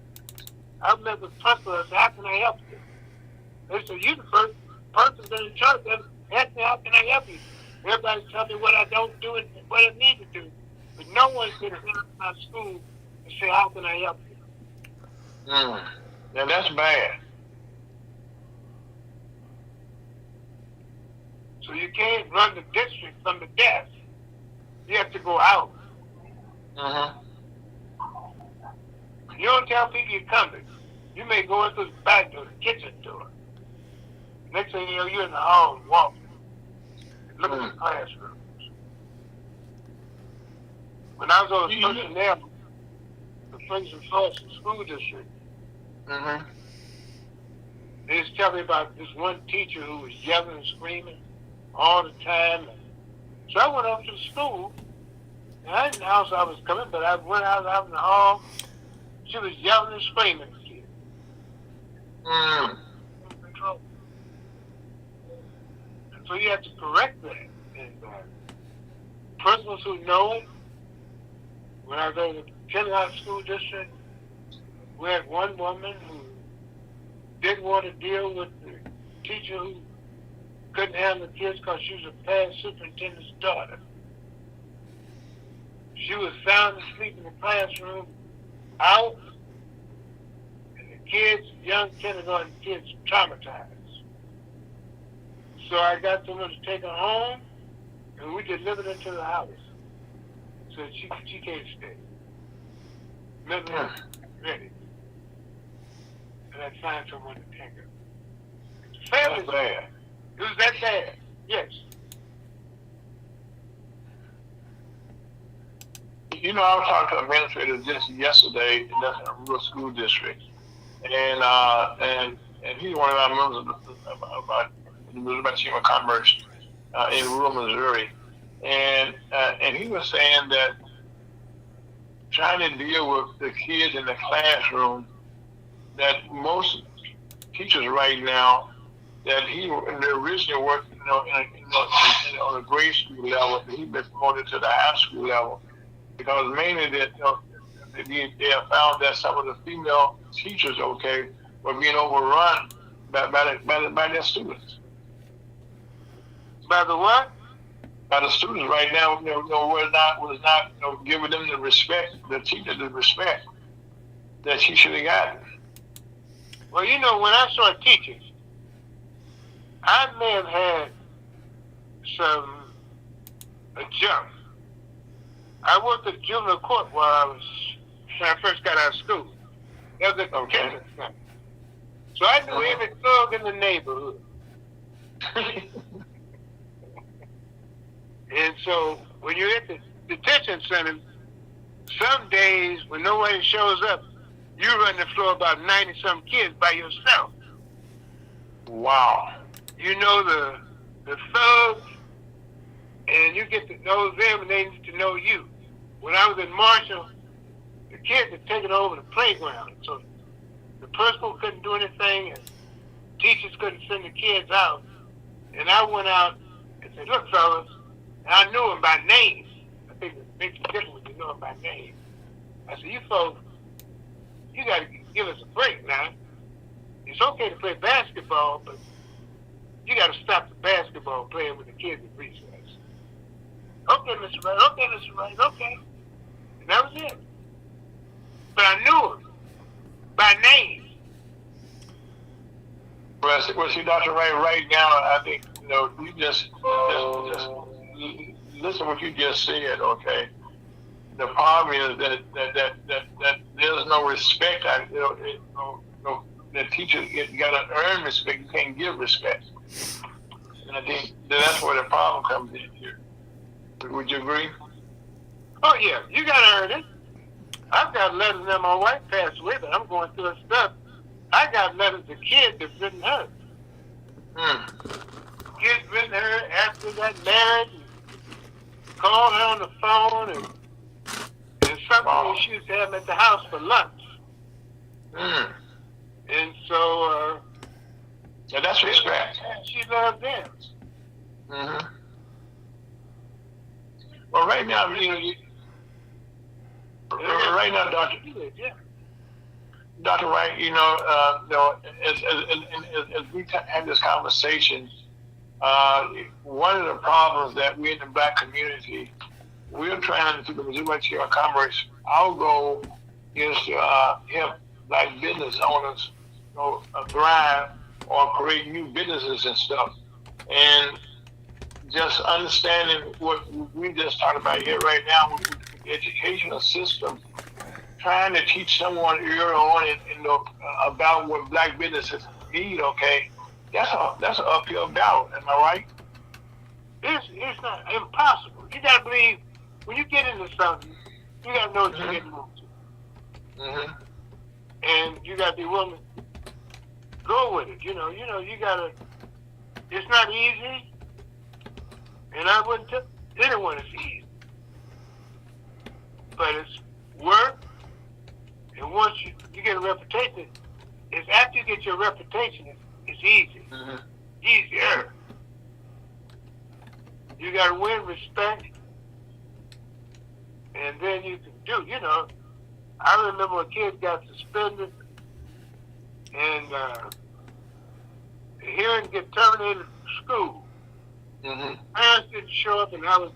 D: I met with principal and said, how can I help you? They said, you're the first person in church that asked me, how can I help you? Everybody tell me what I don't do and what I need to do. But no one's going to come to my school and say, how can I help you?
A: Now that's bad.
D: So you can't run the district from the desk. You have to go out. You don't tell people you're coming. You may go into the back door, the kitchen door. Next thing you know, you're in the hall walking, looking at the classrooms. When I was on the personnel, the Fraser Florissant School District, they just tell me about this one teacher who was yelling and screaming all the time. So I went over to the school, and I didn't know I was coming, but I went out in the hall. She was yelling and screaming at the kid. So you have to correct that. And principals who know when I go to the Kinloch School District, we had one woman who didn't want to deal with the teacher who couldn't handle the kids because she was a past superintendent's daughter. She was sound asleep in the classroom, out, and the kids, young kindergarten kids, traumatized. So I got someone to take her home, and we delivered her to the house. So she can't stay. Mentally ready. And I find someone to take her. Family,
A: That's bad.
D: it was that bad. Yes.
A: You know, I was talking to an administrator just yesterday in a rural school district, and he's one of our members of the Missouri Chamber of Commerce in rural Missouri, and he was saying that trying to deal with the kids in the classroom, that most teachers right now, that he originally worked, on a grade school level, he's been promoted to the high school level, because mainly that they have found that some of the female teachers, were being overrun by their students.
D: By the what?
A: By the students right now, was not giving them the respect, the teacher the respect that she should have gotten.
D: Well, when I started teaching, I may have had a jump. I worked at juvenile court when I first got out of school. That was a detention center. So I knew every thug in the neighborhood. And so when you're at the detention center, some days when nobody shows up, you run the floor about 90-some kids by yourself.
A: Wow.
D: You know the thugs, and you get to know them, and they need to know you. When I was in Marshall, the kids had taken over the playground, so the principal couldn't do anything, and teachers couldn't send the kids out. And I went out and said, "Look, fellas," and I knew them by name. I think it makes a difference when you know them by name. I said, "You folks, you got to give us a break now. It's okay to play basketball, but you got to stop the basketball playing with the kids at recess." "Okay, Mr. Wright. Okay, Mr. Wright. Okay." And that was it. But I knew him by name.
A: Well, see, Dr. Wright, right now, I think, you just listen to what you just said, okay? The problem is that there's no respect. The teacher, you got to earn respect. You can't give respect. And I think that's where the problem comes in here. Would you agree?
D: Oh, yeah. You got to earn it. I've got letters that my wife passed away, but I'm going through her stuff. I got letters to kids that's written her. Kids written her after they got married, and called her on the phone, and something she used to have them at the house for lunch. And so,
A: yeah, that's respect.
D: She loved them.
A: Well, right now, right now, Dr. Wright, as we have this conversation, one of the problems that we in the black community, we're trying to, the Missouri Chamber of Commerce, our goal is to help black business owners thrive or create new businesses and stuff. And just understanding what we just talked about here right now with the educational system, trying to teach someone early on about what black businesses need, that's an uphill battle. Am I right?
D: It's not impossible. You got to believe, when you get into something, you got to know what you're getting into. And you got to be willing to go with it. You got to, it's not easy. And I wouldn't tell anyone it's easy. But it's work. And once you get a reputation, it's after you get your reputation, it's easy. Easier. You got to win respect. and then you can do. I remember a kid got suspended, and hearing get terminated from school.
A: Mm-hmm.
D: Parents didn't show up, and I was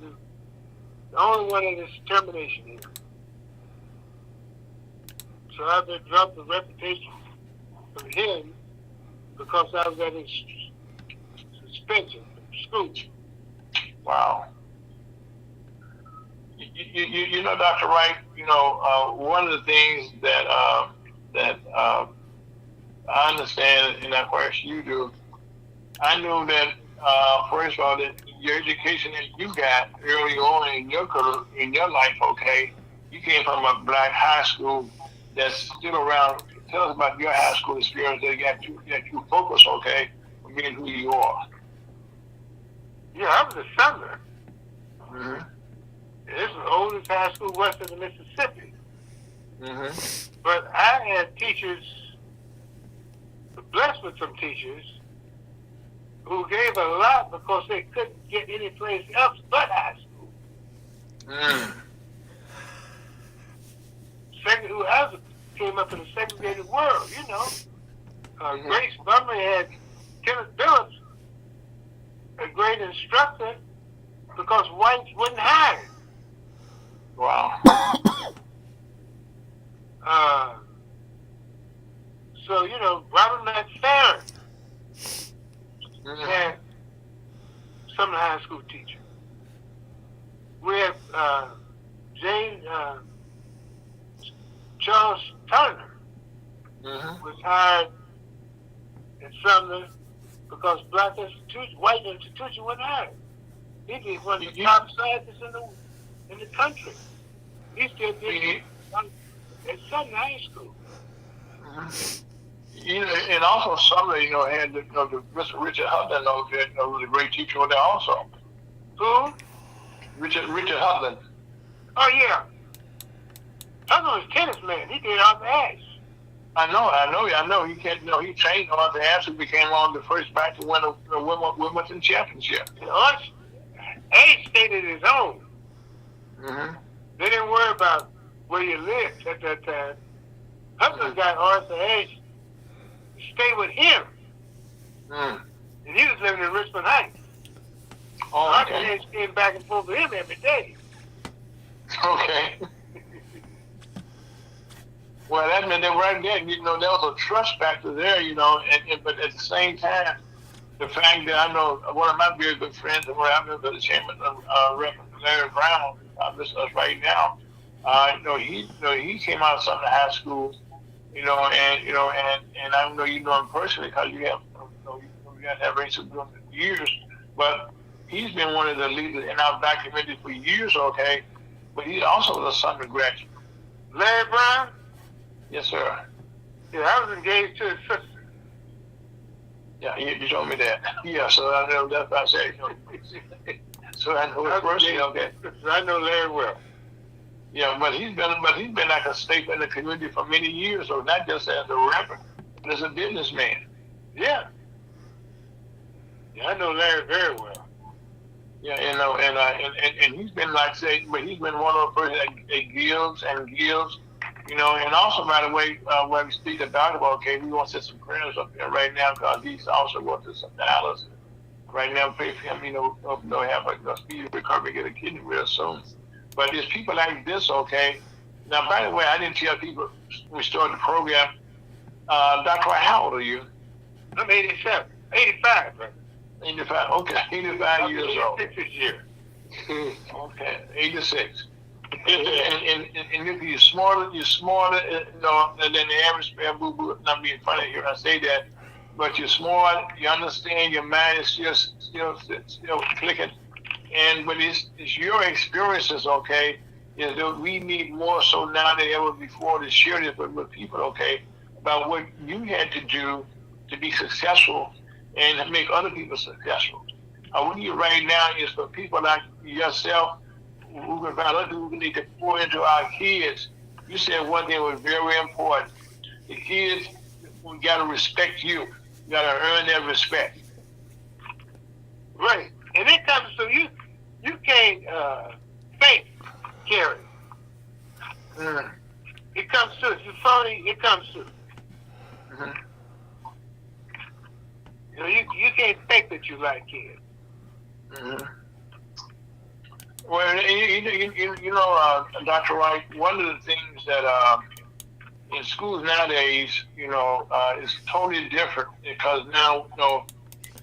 D: the only one in this termination here. So I've been dropped the reputation from him because I was at his suspension from school.
A: Wow. You know, Dr. Wright, one of the things that I understand, and of course you do, I knew that, first of all, that your education that you got early on in your career, in your life, okay, you came from a black high school that's still around. Tell us about your high school experience that you focus, okay, on being who you are.
D: Yeah, I was a Sumner.
A: Mm-hmm.
D: This is the oldest high school west of the Mississippi.
A: Mm-hmm.
D: But I had teachers, blessed with some teachers, who gave a lot because they couldn't get any place else but high school.
A: Mm.
D: Who else came up in a segregated world,
A: Mm-hmm.
D: Grace Montgomery had Kenneth Phillips, a great instructor, because whites wouldn't hire him.
A: Wow.
D: So, Robert McFerrin
A: Mm-hmm.
D: had some of the high school teachers. We have Charles Turner
A: Mm-hmm.
D: was hired in Sumner because white institution wouldn't hire him. He did one of the top scientists in the country. He still did it at Sumner High School.
A: Mm-hmm. And also Sumner, had the Mr. Richard Hudlin, was a great teacher there also.
D: Who?
A: Richard Hudlin.
D: Oh, yeah. Hudlin was a tennis man. He did Arthur Ashe.
A: I know. He trained Arthur Ashe, who became one of the first black to win a Wimbledon championship.
D: Ashe stayed at his own.
A: Mm-hmm.
D: They didn't worry about where you lived at that time. Hudlin got Arthur Ashe to stay with him.
A: Mm.
D: And he was living in Richmond Heights.
A: Oh,
D: Arthur
A: okay.
D: Ashe came back and forth with him every day.
A: Okay. Well, that meant that right there, there was a trust factor there, but at the same time, the fact that I know one of my very good friends, and what happened to the chairman, Reverend Larry Brown, listening to us right now, he came out of Sumner High School, and I know you know him personally because you have relationship with him for years, but he's been one of the leaders in our black community for years, okay, but he also was a Sumner graduate.
D: Larry Brown?
A: Yes, sir.
D: Yeah, I was engaged to his sister.
A: Yeah, you told me that. Yeah, so I know that's what I said. So I know it personally, okay.
D: I know Larry well.
A: Yeah, but he's been like a staple in the community for many years, so not just as a rapper, but as a businessman.
D: Yeah. Yeah, I know Larry very well.
A: Yeah, and he's been but he's been one of the person that gives, and also, by the way, when we speak about it, okay, we want to set some prayers up there right now because he's also going through some dialysis. Right now, pray for him, have a speedy recovery, get a kidney real soon. But there's people like this, okay. Now, by the way, I didn't tell people we started the program. Dr. Wright, how old are you?
D: I'm 85, brother.
A: 85, okay, 85 years old.
D: 86 this year.
A: Okay, 86. And if you're smarter, than the average boo-boo. Not being funny here, I say that, but you're smart. You understand. Your mind is still clicking. But it's your experiences, okay? Is that we need more so now than ever before to share this with people, okay, about what you had to do to be successful and make other people successful. What we need right now is for people like yourself who can find other people who need to pour into our kids. You said one thing was very important. The kids, we got to respect you. You got to earn their respect.
D: Right. And it comes, so you can't fake, Kerry. it comes to.
A: Mhm.
D: You know, you can't fake that you like kids.
A: Mhm. Well, you know, Dr. Wright, one of the things that in schools nowadays, you know, is totally different because now, you know,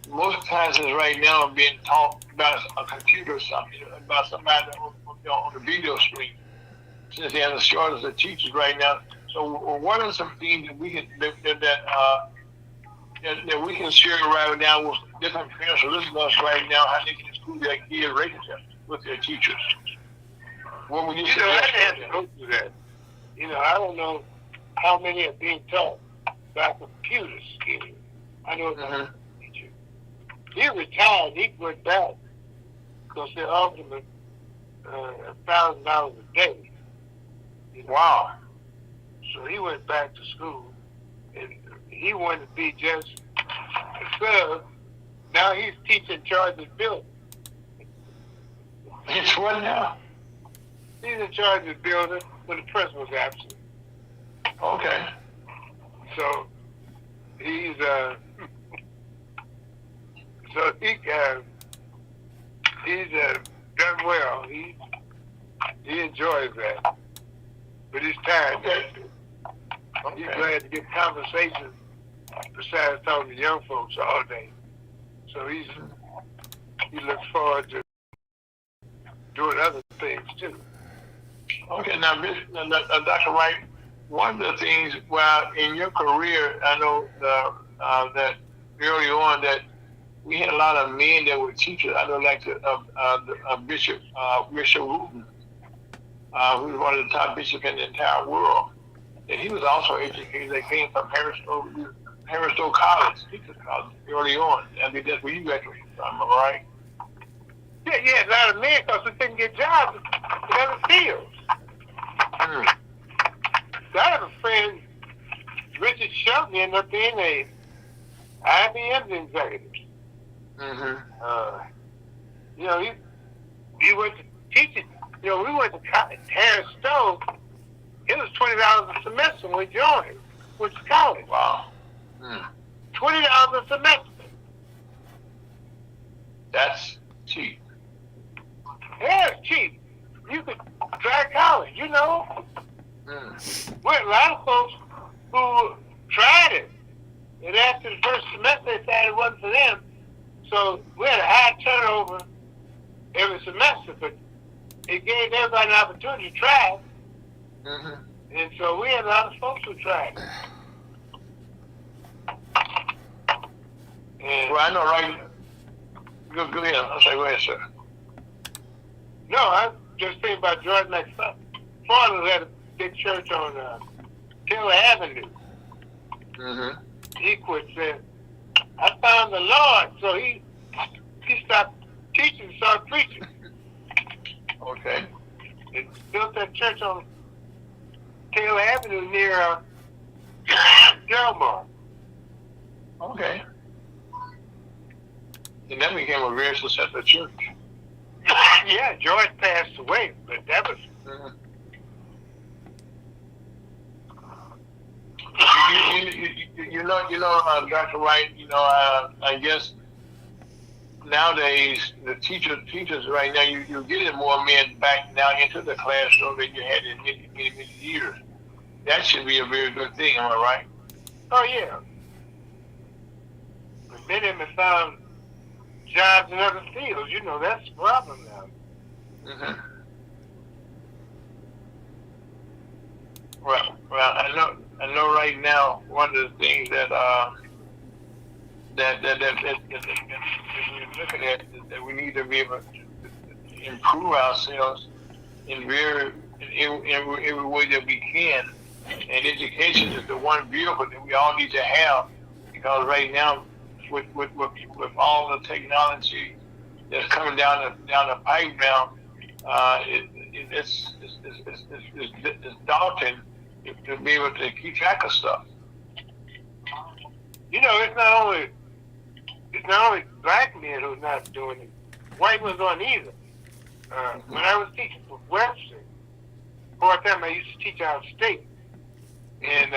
A: most classes right now are being taught about a computer or something, about somebody on the video screen. Since they have a shortage of teachers right now, so what are some things that we can that we can share right now with different parents who listen to us right now, how they can school their kids' relationship with their teachers? What would you
D: You know, I
A: suggest?
D: had to go through that. You know, I don't know how many are being taught by computer skills. I know it's not a teacher. He retired. He went back because they offered him $1,000 a day. You know?
A: Wow.
D: So he went back to school, and he wanted to be just a sub. Now he's teaching charge of building.
A: It's what now?
D: He's in charge of the building when the principal was absent.
A: Okay.
D: So he's done well. He enjoys that, but he's tired.
A: Okay.
D: He's glad to get conversation besides talking to young folks all day. So he looks forward to doing other things too.
A: Okay, now, Dr. Wright, one of the things, well, in your career, I know that early on that we had a lot of men that were teachers. I know, like Bishop Richard Wooten, who was one of the top bishops in the entire world. And he was also educated. They came from Harris-Stowe College, Teachers College, early on. I mean, that's where you graduated from, am I right?
D: Yeah, a lot of men because we couldn't get jobs in other fields. So I have a friend, Richard Shelton, ended up being a IBM executive. You know, he went to teaching. You know, we went to Harris-Stowe. It was $20 a semester when we joined, which is college.
A: Wow.
D: $20 a semester.
A: That's cheap.
D: Yeah, it's cheap. You could try college, you know. Well, a lot of folks who tried it, and after the first semester they decided it wasn't for them. So we had a high turnover every semester, but it gave everybody an opportunity to try it. And so we had a lot of folks who tried it. And
A: Well, I know, right? Go ahead. I'm sorry, go ahead, sir.
D: no, I just think about Jordan McFarland had a big church on Taylor Avenue. He quit saying, I found the Lord, so he stopped teaching and started preaching.
A: Okay.
D: And built that church on Taylor Avenue near Delmar.
A: Okay. And that became a very successful church.
D: Yeah, George passed away, but that was
A: You know, Dr. Wright, you know, I guess nowadays the teachers right now, you're getting more men back now into the classroom than you had in many years. That should be a very good thing, am I right?
D: Oh yeah. But many of them have found jobs in other fields. You know, that's the problem now.
A: Well, I know. Right now, one of the things that we're looking at is that we need to be able to improve ourselves in every way that we can. And education is the one vehicle that we all need to have, because right now, with all the technology that's coming down the pipe now, it's daunting to be able to keep track of stuff.
D: You know, it's not only black men who's not doing it. White ones aren't either. When I was teaching for Webster, part time I used to teach out of state. And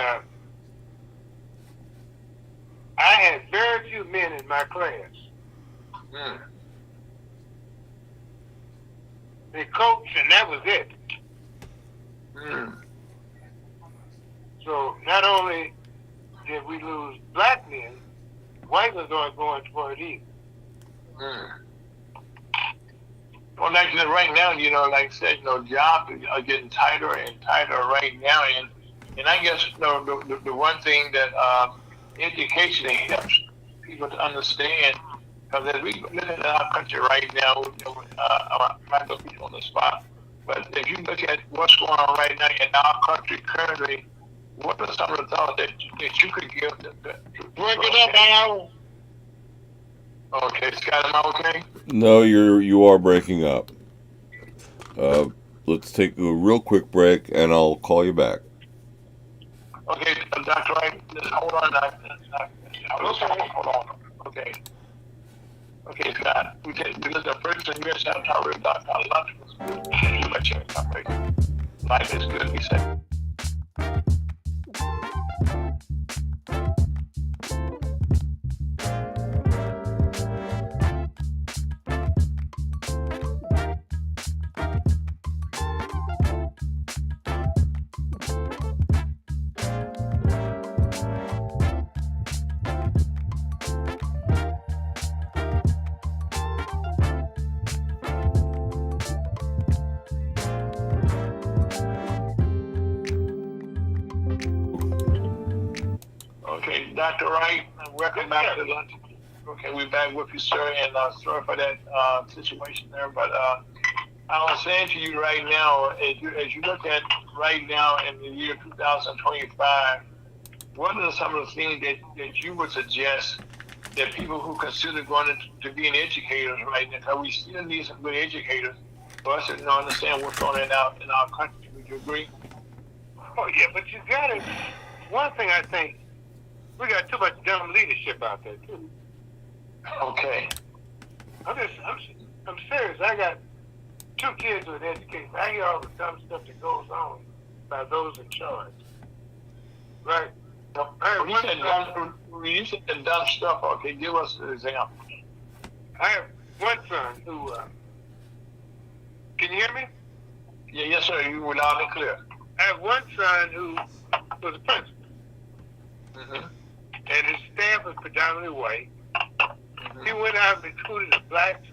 D: I had very few men in my class. They coached, and that was it. So not only did we lose black men, white ones aren't going for it either.
A: Well, like right now, like I said, jobs are getting tighter and tighter right now, and I guess the one thing that education helps people to understand, because as we live in our country right now, I might not be on the spot, but if you look at what's going on right now in our country currently, what are some of the thoughts that you could give to
B: Break it up, Al.
A: Okay, Scott, am I okay?
C: No, you are breaking up. Let's take a real quick break, and I'll call you back.
A: Okay, Dr. Wright, hold on. Hold on. Okay. Okay, Scott. We look at first thing we got to talk about Dr. Lunch was good. Too much life is good, we said. Okay, Dr. Wright, welcome back to lunch. Okay, we're back with you, sir, and sorry for that situation there, but I was saying to you right now, as you look at right now in the year 2025, what are some of the things that you would suggest that people who consider going to being educators right now, because we still need some good educators for us to understand what's going on in our country? Would you agree?
D: Oh, yeah, but you got it. One thing I think, we got too much dumb leadership out there, too.
A: Okay.
D: I'm serious. I got 2 kids with education. I hear all the dumb stuff that goes on by those in charge. Right?
A: When you said dumb stuff, okay, give us an example.
D: I have one son who, can you hear me?
A: Yeah, yes, sir. You were loud and clear.
D: I have one son who was a principal. And his staff was predominantly white. He went out and recruited a black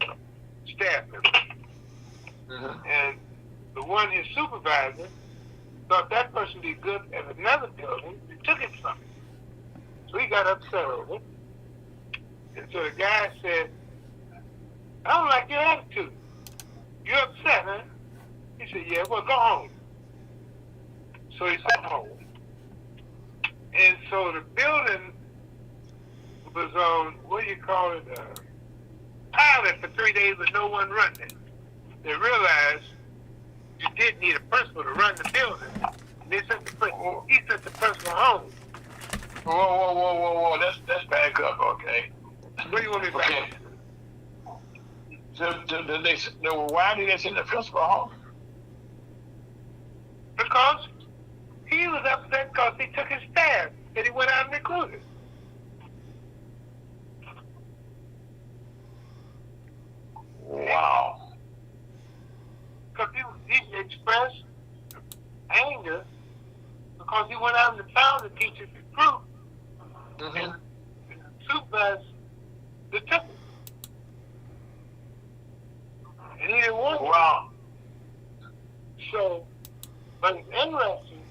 D: staff member. And the one, his supervisor, thought that person would be good at another building and took him from him. So he got upset over it. And so the guy said, I don't like your attitude. You're upset, huh? He said, yeah, well, go home. So he sent home. And so the building was on, what do you call it, pilot for 3 days with no one running it. They realized you did need a principal to run the building. And he sent the principal home.
A: Whoa. Let's back up, okay?
D: What do you want me to back up?
A: So why did they send the principal home?
D: Because he was upset because he took his staff and he went out and recruited.
A: Wow.
D: Because he expressed anger because he went out and found the teachers recruit and supervised the took him. And he didn't want to.
A: Wow.
D: So, but it's interesting,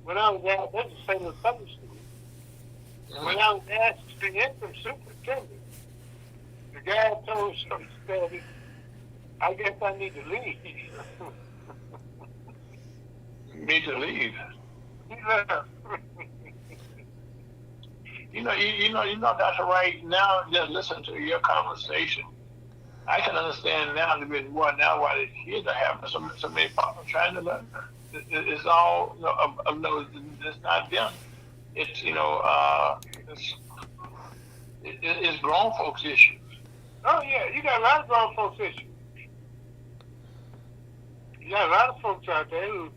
D: when I was asked, that's the same with public school. When I was asked to be interim superintendent, the guy told me, I guess I need to leave.
A: Need to leave.
D: He left.
A: You know, Dr. Wright, now just listen to your conversation. I can understand now a bit more now why the kids are having so many problems trying to learn. It's all, it's not them. It's, it's grown folks' issues.
D: Oh, yeah, you got a lot of grown folks issues. You got a lot of folks out there who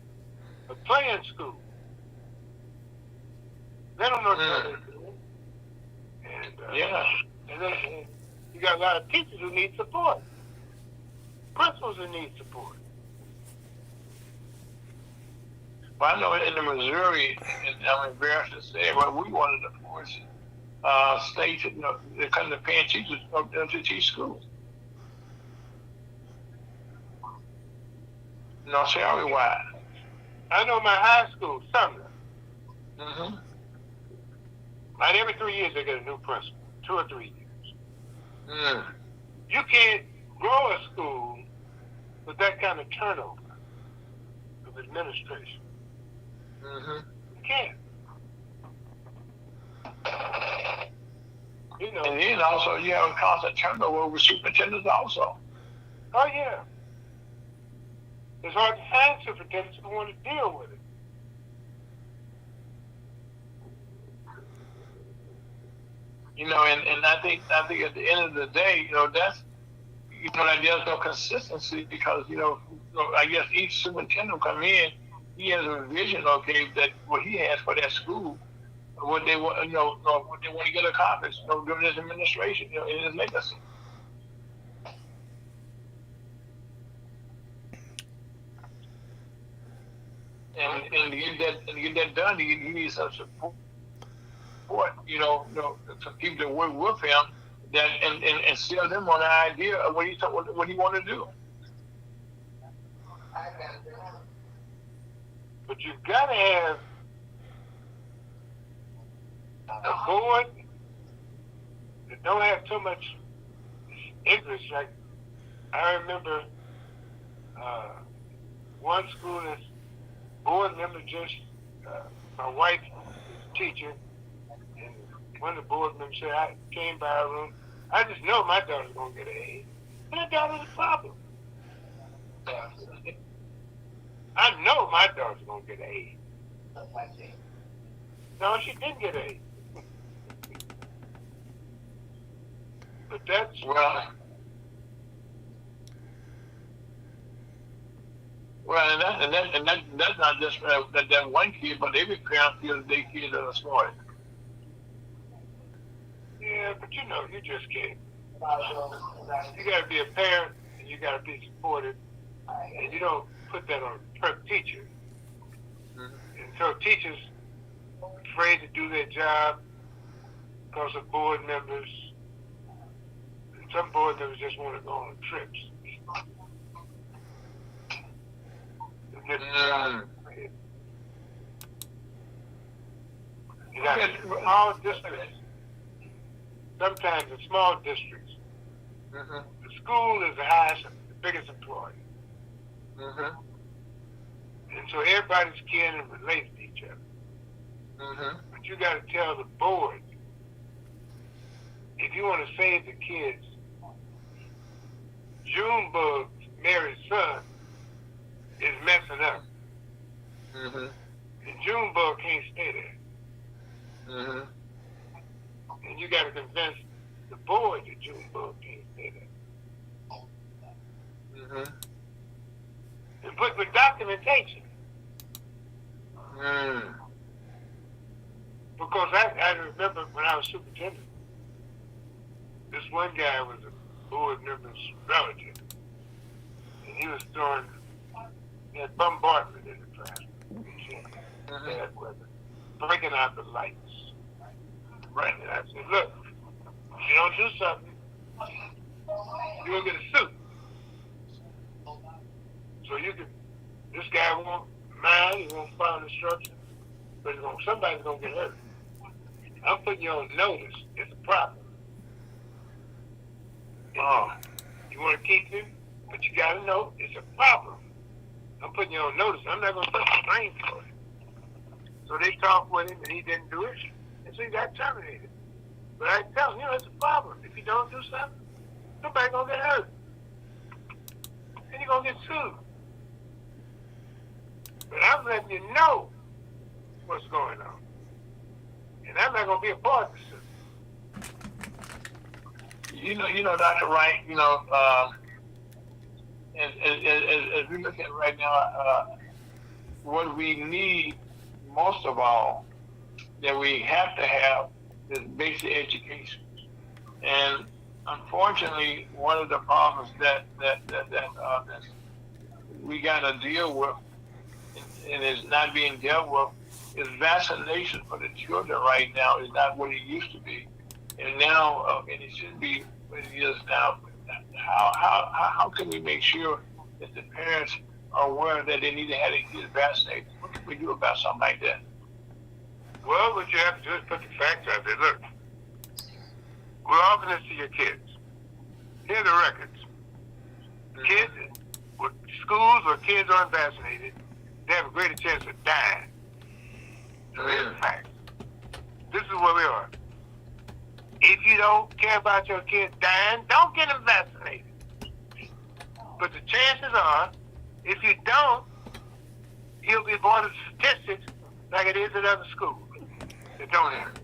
D: are playing school. They don't know what they're doing. And,
A: Yeah.
D: And then you got a lot of teachers who need support. Principals who need support.
A: Well, I know in the Missouri, and I'm embarrassed to say, well, we wanted to force states, they come to paying teachers to teach schools. Salary wise.
D: I know my high school, Sumner.
A: Mm-hmm.
D: Like every 3 years they get a new principal, 2 or 3 years.
A: Mm.
D: You can't grow a school with that kind of turnover of administration.
A: Mm-hmm.
D: You can't.
A: And then also you have a constant turnover with superintendents also.
D: Oh yeah. It's hard to find superintendents who want to deal with it.
A: And I think at the end of the day, that's that there's no consistency because I guess each superintendent will come in, he has a vision, okay, that what he has for that school, what they want, what they want to get accomplished, during his administration, in his legacy. And to get that done, he needs some support. Some people that work with him that and sell them on the idea of what he want to do.
D: But you've got to have a board that don't have too much English. Like I remember one school that's board member just my wife teacher. One of the board members said, I came by a room. I just know my daughter's going to get an A. My daughter's a problem. I know my daughter's going to get an A. No, she didn't get an A. But that's...
A: Well, and that's not just that one kid, but every parent feels their kids are smart.
D: Yeah, but you just can't. You got to be a parent, and you got to be supportive, and you don't put that on per teacher.
A: Mm-hmm.
D: And so teachers afraid to do their job because of board members. And some board members just want to go on trips. You got small districts. Sometimes in small districts,
A: Mm-hmm.
D: the school is the biggest employer.
A: Mm-hmm.
D: And so everybody's kin and relates to each other.
A: Mm-hmm.
D: But you got to tell the board, if you want to save the kids, Junebug, Mary's son, is messing up.
A: Mm-hmm.
D: And Junebug can't stay there.
A: Mm-hmm.
D: And you got to convince the board that Junebug can't stay there.
A: Mm-hmm.
D: And put with documentation.
A: Mm.
D: Because I remember when I was superintendent, this one guy was a board member's relative. And he was throwing that bombardment in the classroom. Bad weather. Breaking out the lights. Right. And I said, look, if you don't do something, you're going to get a suit. So this guy won't mind, he won't follow instructions, but somebody's going to get hurt. I'm putting you on notice. It's a problem. You want to keep him, but you got to know it's a problem. I'm putting you on notice. I'm not going to put the blame for it. So they talked with him, and he didn't do it, and so he got terminated. But I tell him, it's a problem. If you don't do something, somebody's going to get hurt. And you're going to get sued. But I'm letting you know what's going on. And I'm not going to be a part of the suit.
A: Dr. Wright, as we look at right now, what we need most of all that we have to have this basic education. And unfortunately, one of the problems that we got to deal with, and is not being dealt with, is vaccination for the children right now is not what it used to be, and now and it should be what it is now. How can we make sure that the parents are aware that they need to have their kids vaccinated? What can we do about something like that?
D: Well, what you have to do is put the facts out there. Look, we're offering this to your kids. Here are the records. Kids, with schools where kids aren't vaccinated, they have a greater chance of dying. So here's the facts. This is where we are. If you don't care about your kids dying, don't get them vaccinated. But the chances are, if you don't, you'll be born with statistics like it is at other schools that don't have it.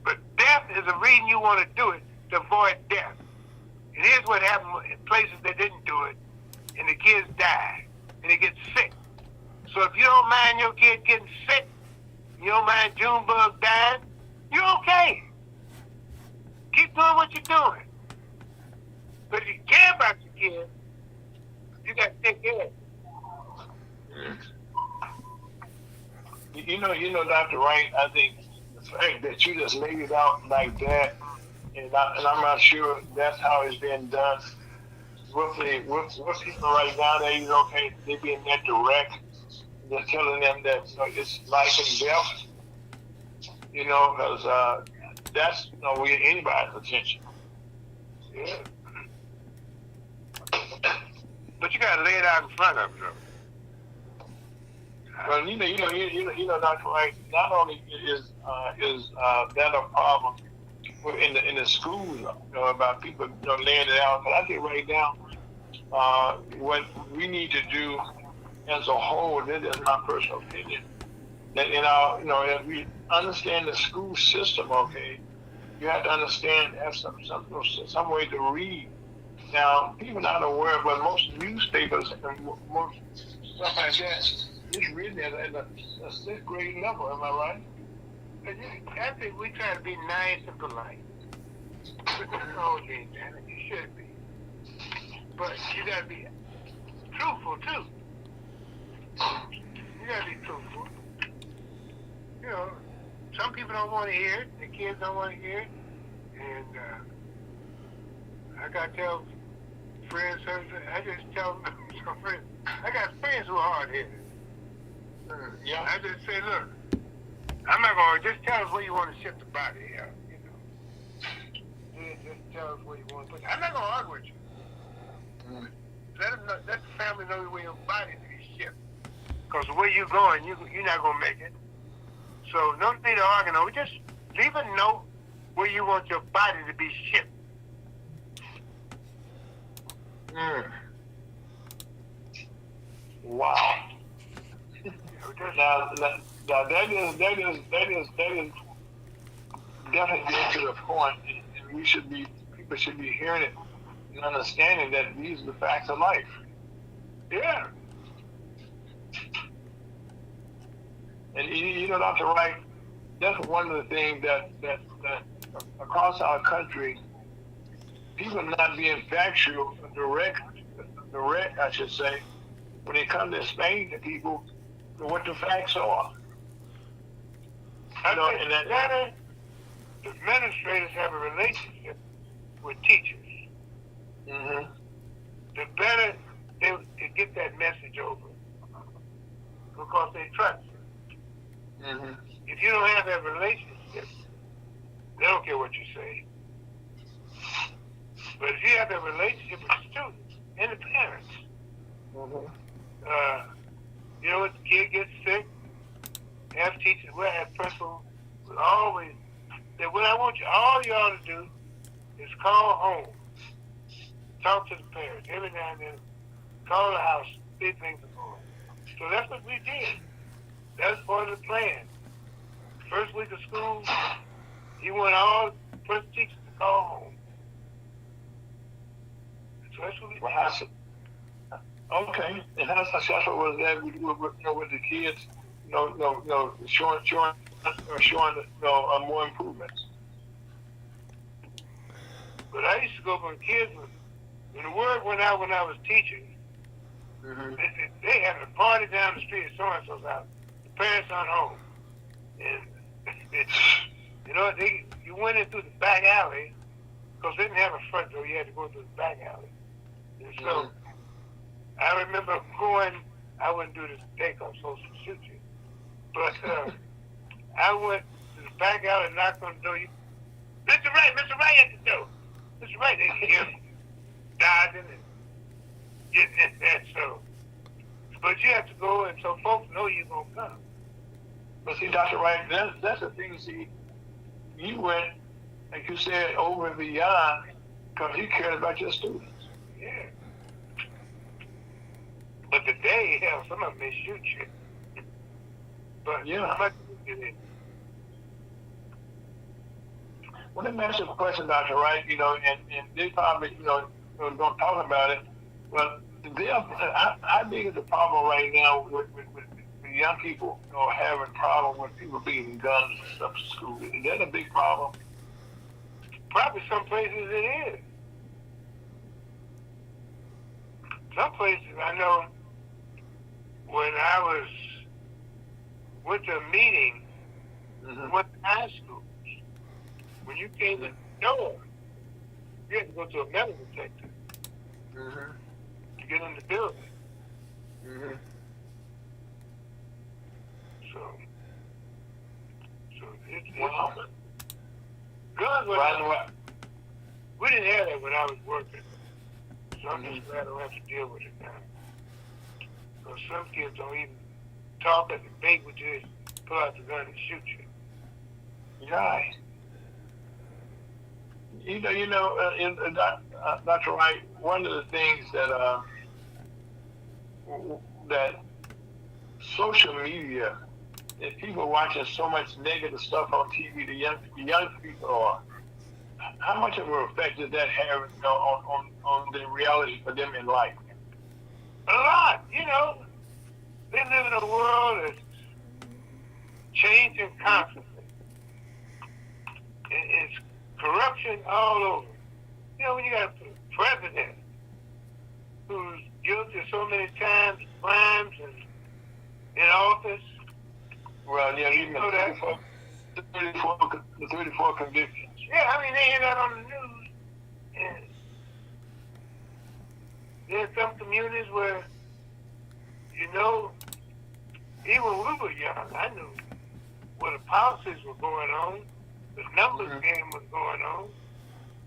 D: But death is the reason you want to do it, to avoid death. And here's what happened in places that didn't do it, and the kids die, and they get sick. So if you don't mind your kid getting sick, you don't mind Junebug dying, you're okay. Keep doing what you're doing. But if you care about your kids, you got to take care of it.
A: You know, Dr. Wright, I think the fact that you just laid it out like that, and I'm not sure that's how it's being done. With people right now, they being that direct, just telling them that it's life and death. Because that's not really anybody's attention.
D: Yeah. But you got to lay it out in front of them, though.
A: Well, Dr. Wright, not only is that a problem in the schools, about people laying it out, but I think right now, what we need to do as a whole, this is my personal opinion, that if we understand the school system, okay, you have to understand, have some way to read. Now, people not aware, but most newspapers and most stuff like that is written at a 6th grade level. Am I right?
D: I think we try to be nice and polite. But no, you should be. But you got to be truthful, too. You got to be truthful. Some people don't want to hear it. The kids don't want to hear it. And I got to tell friends, I just tell some friends, I got friends who are hard-headed.
A: Yeah.
D: I just say, look, I'm not going to, just tell us where you want to ship the body out, Just tell us where you want to put it. I'm not going to argue with you. Let the family know where your body to be shipped. Because where you're going, you're not going to make it. So no need to argue. No, just leave a note where you want your body to be shipped.
A: Wow. Now that is definitely getting to the point, and people should be hearing it and understanding that these are the facts of life.
D: Yeah.
A: And Dr. Wright, that's one of the things that across our country, people are not being factual, direct, I should say, when it comes to explaining to people what the facts are.
D: The administrators have a relationship with teachers.
A: Mm-hmm.
D: The better they get that message over, because they trust you.
A: Mm-hmm.
D: If you don't have that relationship, they don't care what you say. But if you have that relationship with the students and the parents, if the kid gets sick, have teachers, we'll have principals, we'll always say, what I want all y'all to do is call home, talk to the parents every now and then, call the house, see things are going. So that's what we did. That's part of the plan. First week of school, he want all first teachers to call home. So that's what we did.
A: Okay, and how successful was that with the kids showing more improvements.
D: But I used to go when kids when the word went out when I was teaching.
A: Mm-hmm.
D: They had a party down the street at so and so's house. The parents aren't home, and you went in through the back alley because they didn't have a front door. You had to go through the back alley. And so I remember going. I wouldn't do this today because I'm supposed to shoot you, but I went to the back alley and knocked on the door. Mr. Wright at the door. Mr. Wright, they hear dodging and getting in there. So, but you have to go, and so folks know you're gonna come.
A: But see, Dr. Wright, that's the thing. See, you went, like you said, over and beyond because you cared about your students.
D: Yeah. But today, hell, some of them may shoot you. But
A: yeah.
D: How much did it?
A: Well, let me ask you a question, Dr. Wright. And they probably, don't talk about it. But how big is the problem right now with young people, having problems with people beating guns and stuff in school? Is that a big problem?
D: Probably some places it is. Some places I know when I went to a meeting with high schools, when you came in the door, you had to go to a metal detector to get in the building. So it's
A: Wow.
D: guns.
A: Right.
D: We didn't have that when I was working, so I'm just glad I don't have to deal with it now. Because some kids don't even talk at the bait with you, pull out the gun and shoot you.
A: Right. Dr. Wright, one of the things that social media, and people watching so much negative stuff on TV, the young people are. How much of an effect does that have on the reality for them in life?
D: A lot, They live in a world that's changing constantly. It's corruption all over. When you got a president who's guilty so many times, crimes, and in office.
A: Well, yeah, even the 34 convictions.
D: Yeah, they hear that on the news. And there's some communities where, even when we were young, I knew where the policies were going on, the numbers game was going on.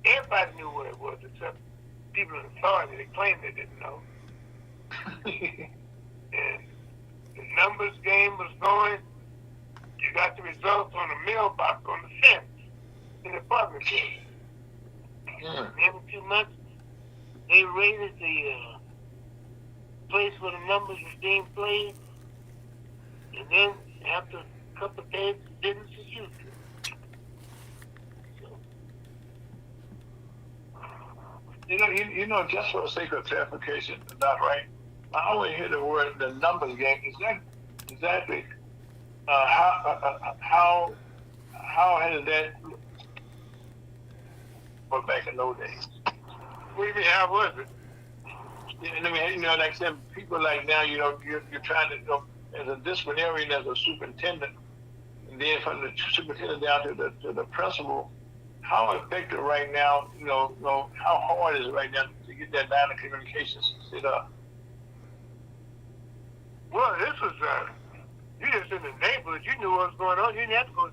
D: Everybody knew where it was, except people in authority. They claimed they didn't know. And the numbers game was going. You got the results on the mailbox on the fence in the apartment building. Every 2 months, they raided the place where the numbers was being played, and then after a couple of days, business as usual.
A: Just for the sake of clarification, Dr. Wright, I only hear the word the numbers game. Is that exactly how has that looked back in those days?
D: What do you mean, how was it?
A: Like I said, people like now, you're trying to, as a disciplinarian, as a superintendent, and then from the superintendent down to the principal, how effective right now, how hard is it right now to get that line of communications set up?
D: Well, this was, you just in the neighborhood, you knew what was going on. You didn't have to go,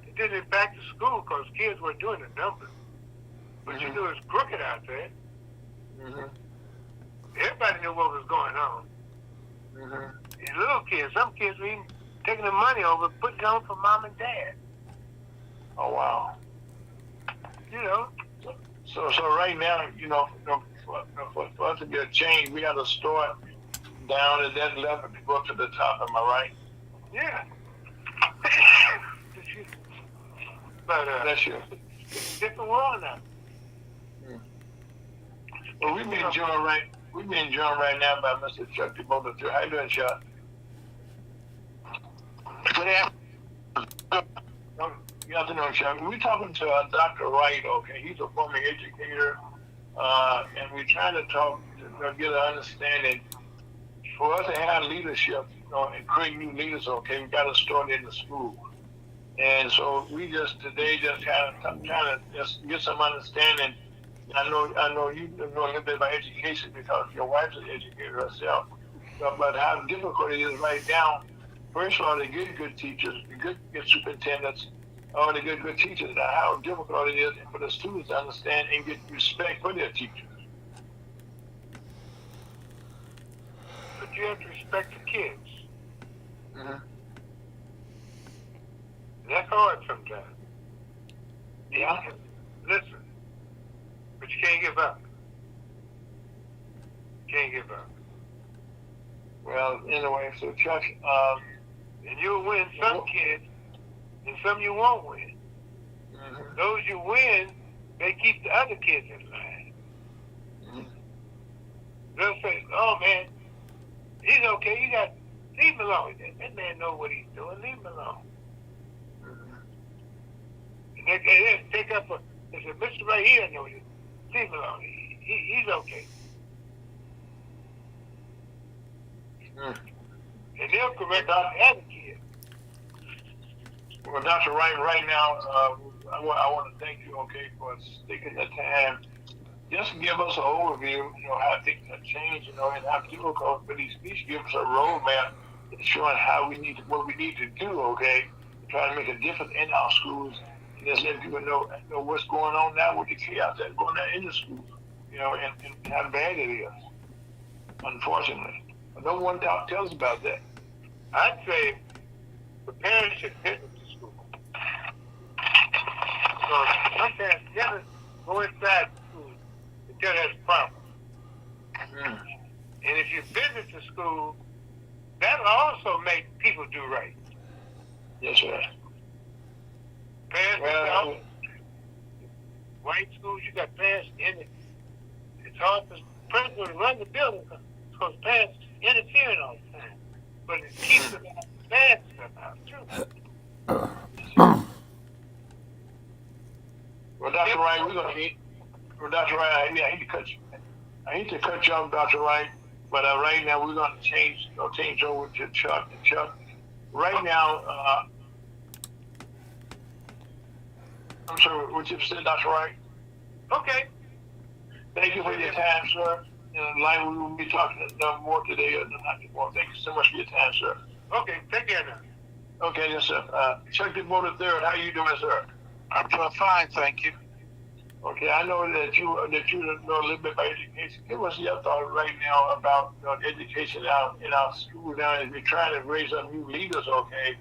D: you did it back to school because kids weren't doing the numbers. But you knew it was crooked out there. Everybody knew what was going on. These little kids, some kids were even taking the money over, putting it on for mom and dad.
A: Oh, wow. So right now, for us to get a change, we got to start down at that level to go up to the top. Am I right?
D: Yeah. But
A: that's you.
D: It's a different world now.
A: Well, we've been joined right now by Mr. Chuck DeMoto. How you doing, Chuck?
B: Good afternoon.
A: Good afternoon, Chuck. We're talking to Dr. Wright, okay? He's a former educator, and we're trying to talk to get an understanding. For us to have leadership, and create new leaders, okay, we got to start in the school. And so we just today just kind of trying to just get some understanding. I know you know a little bit about education because your wife's an educator herself, but how difficult it is right now. First of all, to get good teachers, get superintendents, or to get good teachers. How difficult it is for the students to understand and get respect for their teachers.
D: But you have to respect the kids.
A: Mm-hmm.
D: That's hard sometimes.
A: Yeah.
D: Listen, but you can't give up. Can't give up.
A: Well, anyway, so Chuck,
D: and you'll win some kids, and some you won't win.
A: mm-hmm.
D: Those you win, they keep the other kids in line.
A: Mm-hmm.
D: They'll say, "Oh man, he's okay. You got leave him alone. That man know what he's doing. Leave him alone." And they take up they say, "Mr. Ray, he doesn't know what he's doing. Leave him alone. He's okay."
A: Mm-hmm.
D: And they'll correct the other kids.
A: Well, Dr. Wright, right now, I want to thank you, okay, for taking the time. Just give us an overview, how things have changed, and how difficult, but at least give us a roadmap showing what we need to do, okay, to try to make a difference in our schools, and just let people know what's going on now with the chaos that's going on in the schools, and how bad it is, unfortunately. But no one tells us about that.
D: I'd say the parents should visit the school. So some parents never go inside the school until there's a problem.
A: Mm.
D: And if you visit the school, that'll also make people do right.
A: Yes, sir.
D: Parents, white schools, you got parents in it. It's hard for the principal to run the building because parents interfering all the time. But it keeps the bad stuff out too.
A: Well, Dr. Wright, Dr. Wright, I hate to cut you. I hate to cut you off, Dr. Wright, but right now we're going to change over to Chuck. And Chuck, right now, I'm sorry, what you said, Dr. Wright?
D: Okay.
A: Thank you for your time, sir. Like we will be talking more today or not more. Thank you so much for your time, sir.
D: Okay, take care now.
A: Okay, yes, sir. Chuck DeVoe III, how you doing, sir?
B: I'm doing fine, thank you.
A: Okay, I know that you know a little bit about education. Give us your thought right now about education out in our schools now as we're trying to raise up new leaders, okay,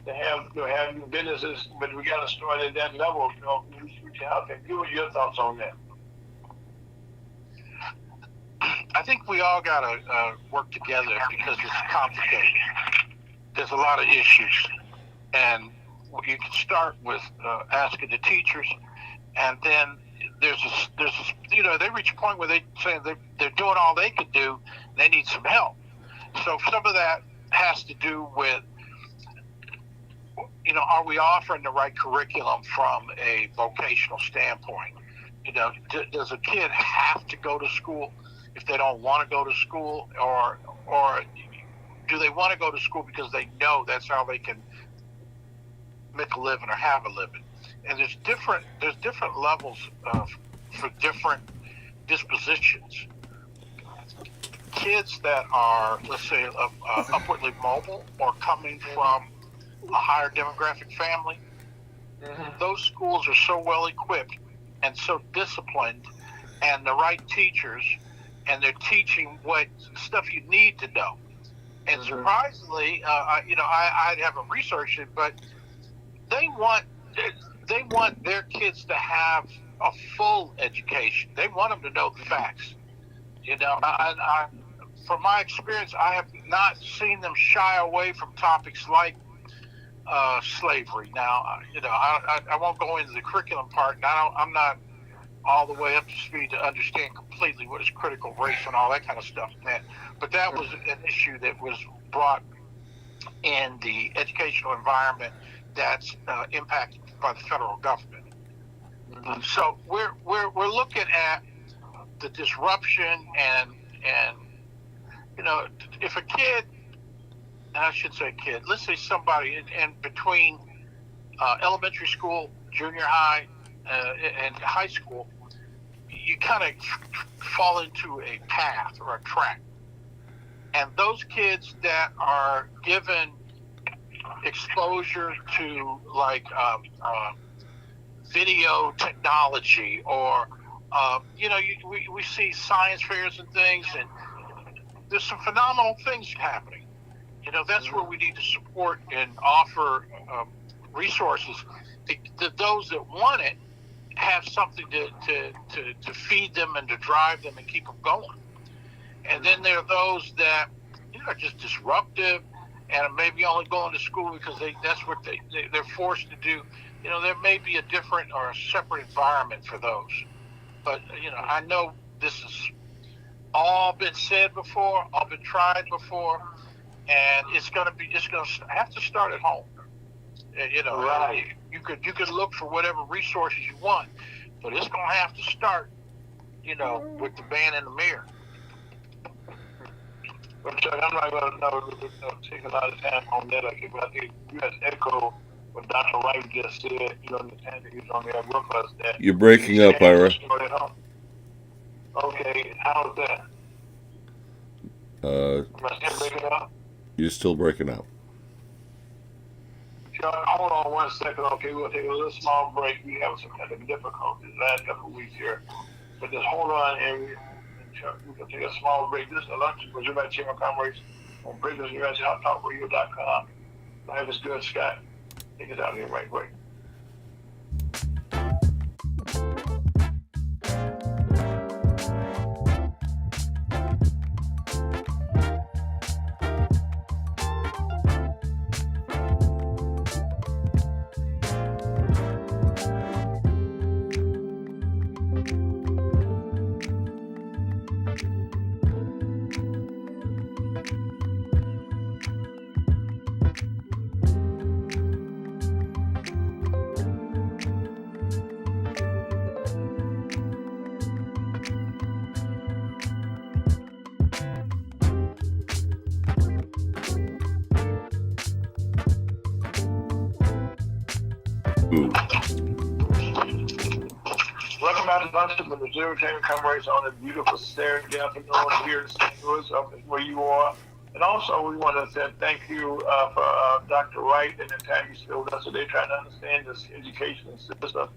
A: to have new businesses, but we got to start at that level, How can give us your thoughts on that?
E: I think we all got to work together because it's complicated. There's a lot of issues, and you can start with asking the teachers, and then there's they reach a point where they say they're doing all they can do. They need some help. So some of that has to do with, are we offering the right curriculum from a vocational standpoint? Does a kid have to go to school if they don't want to go to school, or do they want to go to school because they know that's how they can make a living or have a living? And there's different levels for different dispositions. Kids that are, let's say, upwardly mobile or coming from a higher demographic family, those schools are so well equipped and so disciplined, and the right teachers, and they're teaching what stuff you need to know. And surprisingly, I haven't researched it, but they want their kids to have a full education. They want them to know the facts. From my experience, I have not seen them shy away from topics like slavery. Now, I won't go into the curriculum part. And I'm not all the way up to speed to understand completely what is critical race and all that kind of stuff. But that was an issue that was brought in the educational environment that's impacted by the federal government. So we're looking at the disruption and if a kid, and I should say kid, let's say somebody in between elementary school, junior high, and high school, you kind of fall into a path or a track. And those kids that are given exposure to like video technology or we see science fairs and things, and there's some phenomenal things happening. That's where we need to support and offer resources to those that want it, have something to feed them and to drive them and keep them going. And then there are those that are just disruptive and are maybe only going to school because that's what they're forced to do. There may be a different or a separate environment for those. But, I know this has all been said before, all been tried before, and it's going to have to start at home.
A: Right.
E: You could look for whatever resources you want, but it's going to have to start, with the man in the mirror.
A: But Chuck, I'm not going to take a lot of time on that. I think you guys echo what Dr. Wright just said, the time that he's on there with us. That
C: You're breaking up, Ira.
A: Okay, how's that? Am I still breaking up?
C: You're still breaking up.
A: Chuck, hold on one second. Okay, we'll take a little small break. We have some kind of difficulties last couple of weeks here. But just hold on, and Chuck, we can take a small break. This is a lunch with Jim Chairman Comrades on BreakthroughUSHotTalkRadio.com. Life is good, Scott. Take us out here right quick. Welcome back to lunch with the Missouri Chamber Comrades on a beautiful Saturday afternoon here in St. Louis, up where you are. And also, we want to say thank you for Dr. Wright and the time he spent with us today, trying to understand this education system, some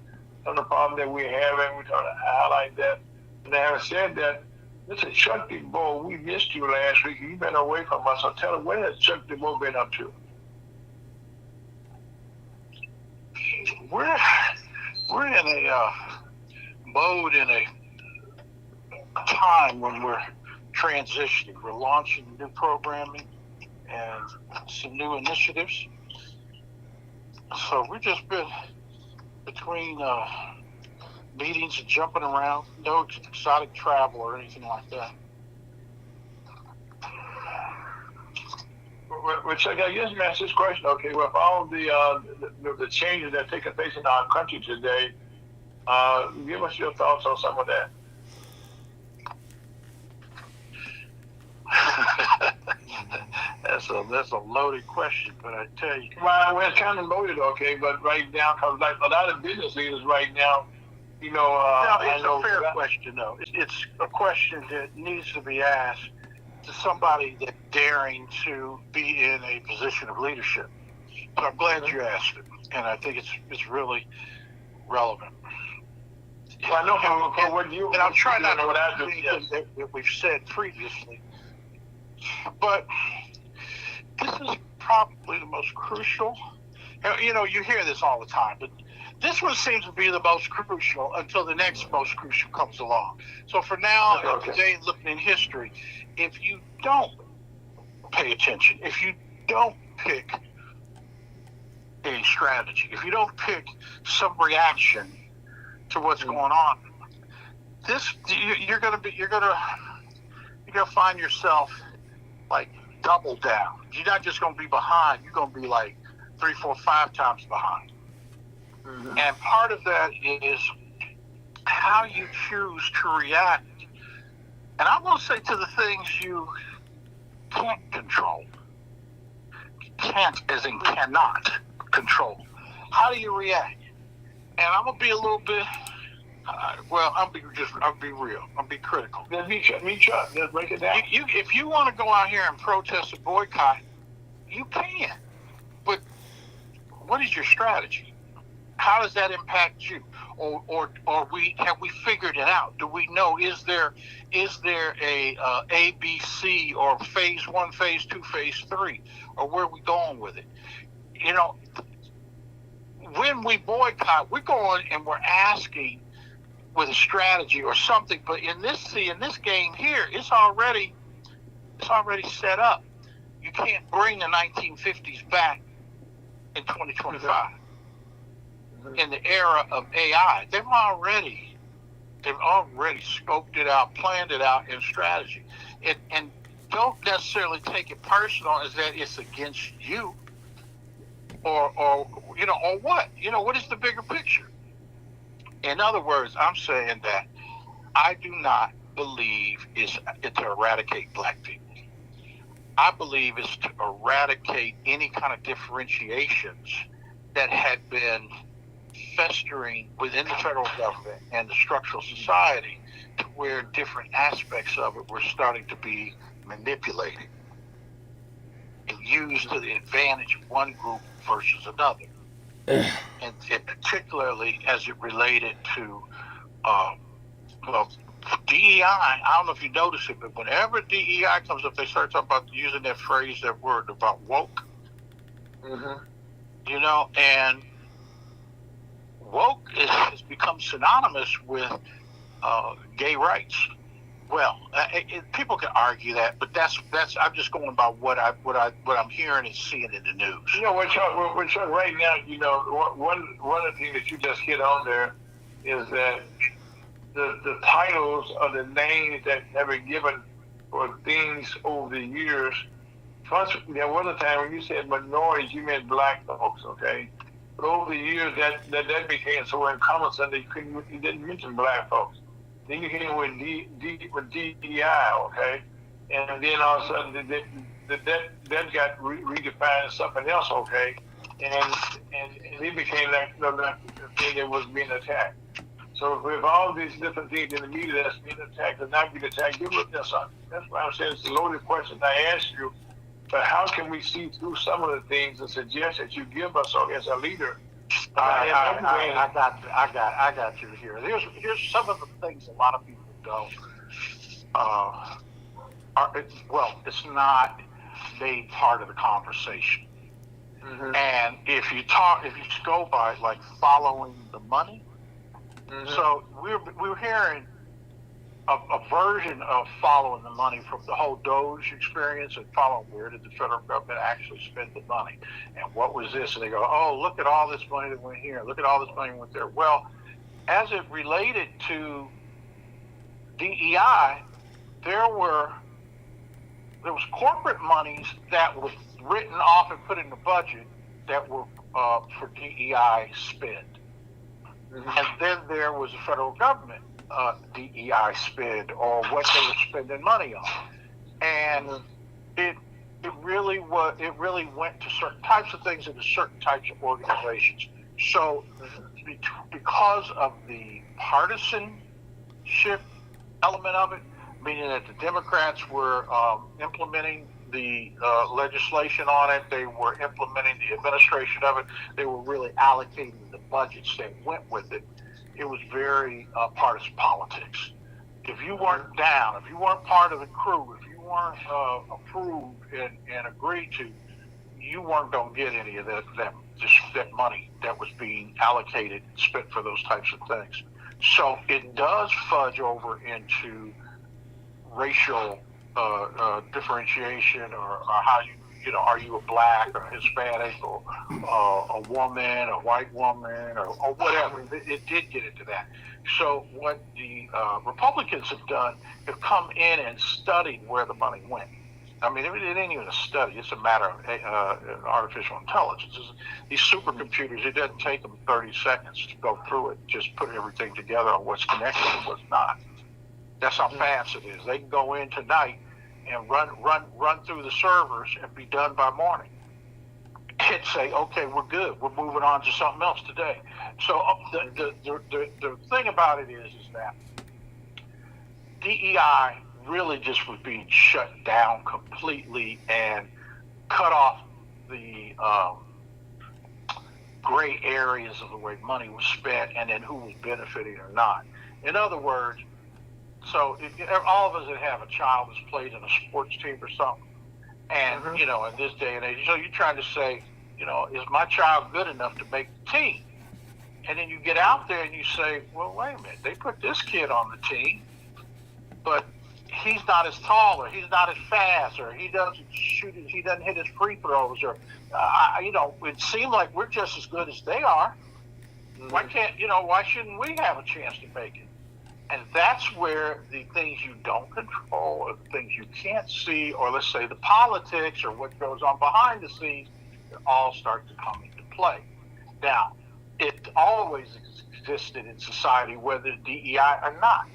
A: of the problems that we're having. We're trying to highlight that. And having said that, listen, Chuck DeBoe, we missed you last week. You've been away from us. So tell us, what has Chuck DeBoe been up to?
E: We're in a mode, in a time when we're transitioning. We're launching new programming and some new initiatives. So we've just been between meetings and jumping around. No exotic travel or anything like that.
A: Which I guess me ask this question. Okay, with all the changes that are taking place in our country today, give us your thoughts on some of that.
E: That's a loaded question, but I tell you.
A: Well, it's kind of loaded, okay, but right now, because like a lot of business leaders right now,
E: it's a fair question, though. It's a question that needs to be asked to somebody that's daring to be in a position of leadership. So I'm glad you asked it, and I think it's really relevant.
A: Well, I know for what you...
E: And I'm trying not to
A: what I do,
E: repeat
A: yes.
E: that we've said previously, but this is probably the most crucial. You hear this all the time, but this one seems to be the most crucial until the next most crucial comes along. So for now,
A: Okay.
E: today, looking in history, if you don't pay attention, if you don't pick a strategy, if you don't pick some reaction to what's going on, you're gonna find yourself like double down. You're not just going to be behind. You're going to be like 3, 4, 5 times behind. Mm-hmm. And part of that is how you choose to react. And I will say to the things you can't control. Can't as in cannot control. How do you react? And I'm going to be a little bit, I'll be real. I'll be critical.
A: Just break it down.
E: If you want to go out here and protest a boycott, you can. But what is your strategy? How does that impact you? Or have we figured it out? Do we know, is there a ABC or phase 1, phase 2, phase 3, or where are we going with it? You know, when we boycott, we're going and we're asking with a strategy or something. But in this game here, it's already set up. You can't bring the 1950s back in 2025. In the era of AI, they've already scoped it out, planned it out in strategy, and don't necessarily take it personal as that it's against you, or what? What is the bigger picture? In other words, I'm saying that I do not believe it's to eradicate black people. I believe it's to eradicate any kind of differentiations that had been festering within the federal government and the structural society, to where different aspects of it were starting to be manipulated and used to the advantage of one group versus another. And particularly as it related to DEI. I don't know if you notice it, but whenever DEI comes up, they start talking about using that phrase, that word about woke. Mm-hmm. And woke has become synonymous with gay rights. Well, people can argue that, but that's. I'm just going by what I'm hearing and seeing in the news.
A: Chuck, right now, one of the things that you just hit on there is that the titles or the names that have been given for things over the years. First, there was a time when you said minorities, you meant black folks, okay? But over the years, that became so encompassing that you didn't mention black folks. Then you came with DEI, okay? And then all of a sudden, that got redefined as something else, okay? And it became like the thing that was being attacked. So with all these different things in the media that's being attacked and not being attacked, that's why I'm saying it's a loaded question I asked you. But how can we see through some of the things and suggestions you give us as a leader?
E: I got you here. Here's some of the things a lot of people don't. It's not made part of the conversation. Mm-hmm. And if you go by like following the money, mm-hmm. So we're hearing a version of following the money from the whole Doge experience, and following where did the federal government actually spend the money, and what was this? And they go, oh, look at all this money that went here, look at all this money that went there. Well, as it related to DEI, there was corporate monies that was written off and put in the budget that were for DEI spend. Mm-hmm. And then there was the federal government DEI spend, or what they were spending money on, and it really went to certain types of things and to certain types of organizations. So because of the partisanship element of it, meaning that the Democrats were implementing the legislation on it, they were implementing the administration of it, they were really allocating the budgets that went with it. It was very partisan politics. If you weren't down, if you weren't part of the crew, if you weren't approved and agreed to, you weren't going to get any of that money that was being allocated and spent for those types of things. So it does fudge over into racial differentiation, or how are you a black or Hispanic or a woman, a white woman, or whatever. It did get into that. So what the Republicans have done, have come in and studied where the money went. I mean, it ain't even a study. It's a matter of artificial intelligence. These supercomputers, it doesn't take them 30 seconds to go through it, just put everything together on what's connected and what's not. That's how fast it is. They can go in tonight and run through the servers and be done by morning. And say, okay, we're good. We're moving on to something else today. So the thing about it is that DEI really just was being shut down completely and cut off the gray areas of the way money was spent and then who was benefiting or not. In other words, so all of us that have a child that's played in a sports team or something, and, you know, in this day and age, so you're trying to say, you know, is my child good enough to make the team? And then you get out there and you say, well, wait a minute, they put this kid on the team, but he's not as tall, or he's not as fast, or he doesn't hit his free throws, or you know, it seems like we're just as good as they are. Why shouldn't we have a chance to make it? And that's where the things you don't control, or the things you can't see, or let's say the politics or what goes on behind the scenes, all start to come into play. Now, it always existed in society, whether DEI or not.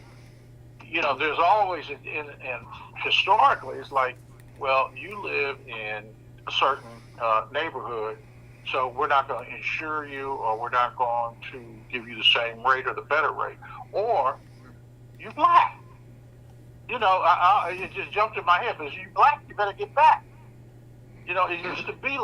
E: You know, there's always, and historically, it's like, well, you live in a certain neighborhood, so we're not going to insure you, or we're not going to give you the same rate or the better rate. Or, you're black. You know, it just jumped in my head, but if you're black, you better get back. You know, it used to be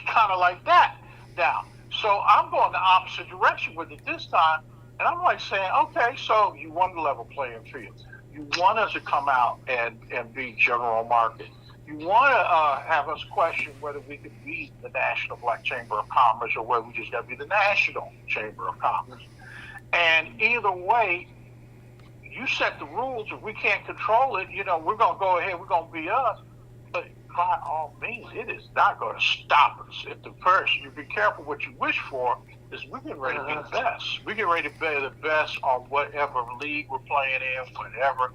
E: kind of like that now. So I'm going the opposite direction with it this time. And I'm like saying, okay, so you want a level playing field. You want us to come out and be general market. You want to have us question whether we could be the National Black Chamber of Commerce, or whether we just got to be the National Chamber of Commerce. And either way, you set the rules. If we can't control it, you know, we're going to go ahead, we're going to be us. But by all means, it is not going to stop us. If the first, you be careful what you wish for, is we're getting ready to be the best. We're getting ready to be the best on whatever league we're playing in, whatever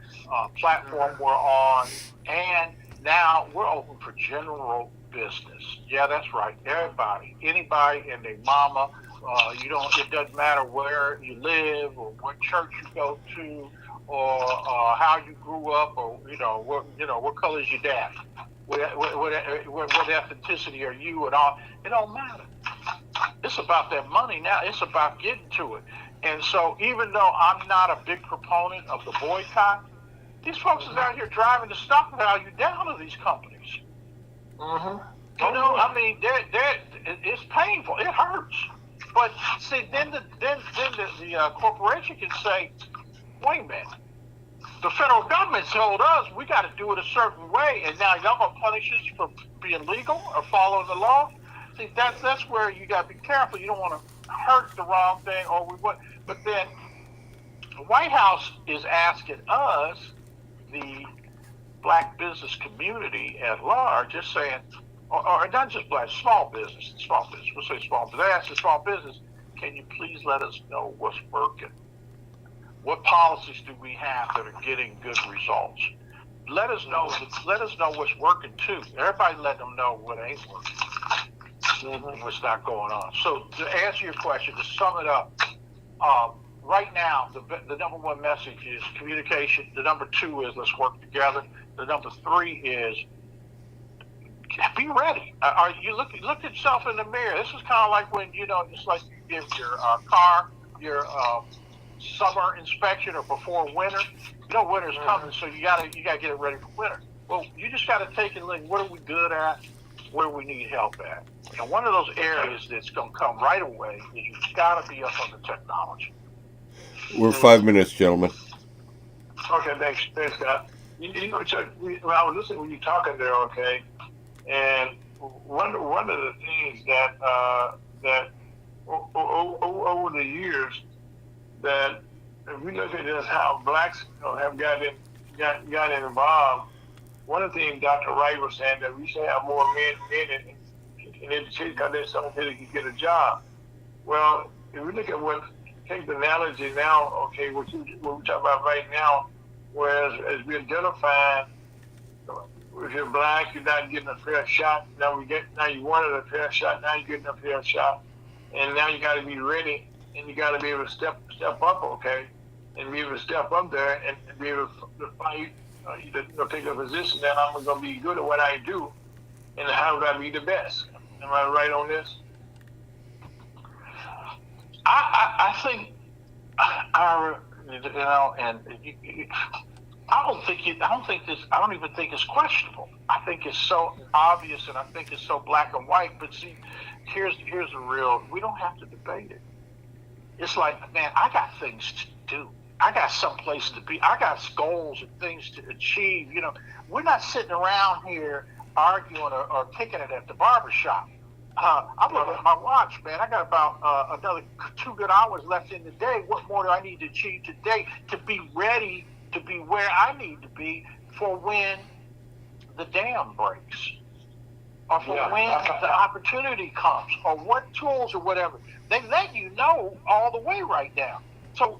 E: platform we're on. And now we're open for general business. Yeah, that's right. Everybody, anybody and their mama, it doesn't matter where you live or what church you go to, or how you grew up, or what color is your dad, what ethnicity are you, and all. It don't matter. It's about that money now. It's about getting to it. And so, even though I'm not a big proponent of the boycott, these folks is out here driving the stock value down of these companies. You know, I mean, it's painful. It hurts. But see, then the corporation can say, wait a minute, the federal government told us we got to do it a certain way, and now y'all gonna punish us for being legal or following the law. See, that's where you got to be careful. You don't want to hurt the wrong thing, but then the White House is asking us, the black business community at large, just saying, or not just black, small business. We'll say small business. They ask the small business, can you please let us know what's working? What policies do we have that are getting good results? Let us know what's working too. Everybody let them know what ain't working, what's not going on. So to answer your question, to sum it up, right now the number one message is communication. The number two is let's work together. The number three is be ready. You look at yourself in the mirror. This is kind of like when, just like you give your car your summer inspection or before winter. Winter's coming, so you gotta get it ready for winter. Well, you just gotta take and look, what are we good at? Where we need help at? And one of those areas that's gonna come right away is you've gotta be up on the technology.
C: We're 5 minutes, gentlemen.
A: Okay, thanks, Scott. Chuck, I was listening when you talking there, okay, and one of the things that over the years, that if we look at this, how blacks have gotten involved. One of the things Dr. Wright was saying, that we should have more men in education because there's someone here that can get a job. Well, if we look at take the analogy now, okay, what we talk about right now, whereas as we identify if you're black, you're not getting a fair shot. Now you wanted a fair shot. Now you're getting a fair shot, and now you got to be ready, and you got to be able to step up, okay, and be able to step up there and be able to fight, take a position that I'm going to be good at what I do, and how do I be the best? Am I right on this?
E: I think our, and I don't even think it's questionable. I think it's so obvious, and I think it's so black and white. But see, here's the real. We don't have to debate it. It's like, man, I got things to do. I got someplace to be. I got goals and things to achieve. We're not sitting around here arguing or kicking it at the barbershop. I'm looking at my watch, man. I got about another 2 good hours left in the day. What more do I need to achieve today to be ready to be where I need to be for when the dam breaks, or for when the opportunity comes, or what tools or whatever? They let you know all the way right now. So,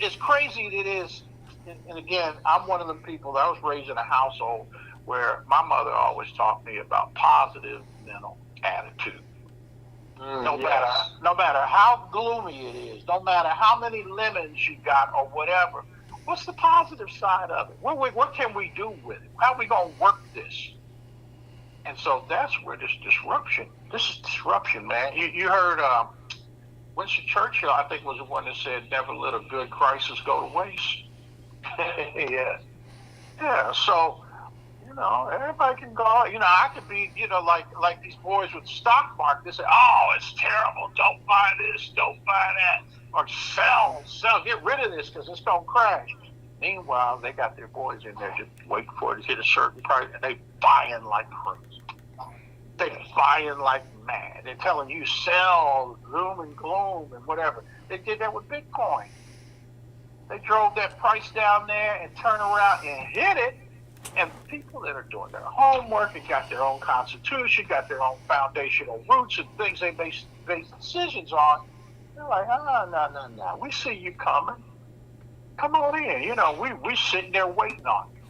E: as crazy as it is, and again, I'm one of the people that I was raised in a household where my mother always taught me about positive mental attitude. No matter how gloomy it is, no matter how many lemons you got or whatever, what's the positive side of it? What can we do with it? How are we going to work this? And so that's where this is disruption, man. You heard Winston Churchill, I think, was the one that said, never let a good crisis go to waste. Yeah, so, everybody can go, I could be, like these boys with the stock market. They say, oh, it's terrible. Don't buy this. Don't buy that. Or sell, get rid of this because it's going to crash. Meanwhile, they got their boys in there just waiting for it to hit a certain price, and they buying like crazy. They buying like mad. They're telling you sell, doom and gloom and whatever. They did that with Bitcoin. They drove that price down there and turned around and hit it. And people that are doing their homework and got their own constitution, got their own foundational roots and things they base decisions on, they're like, no. We see you coming. Come on in. We sitting there waiting on you.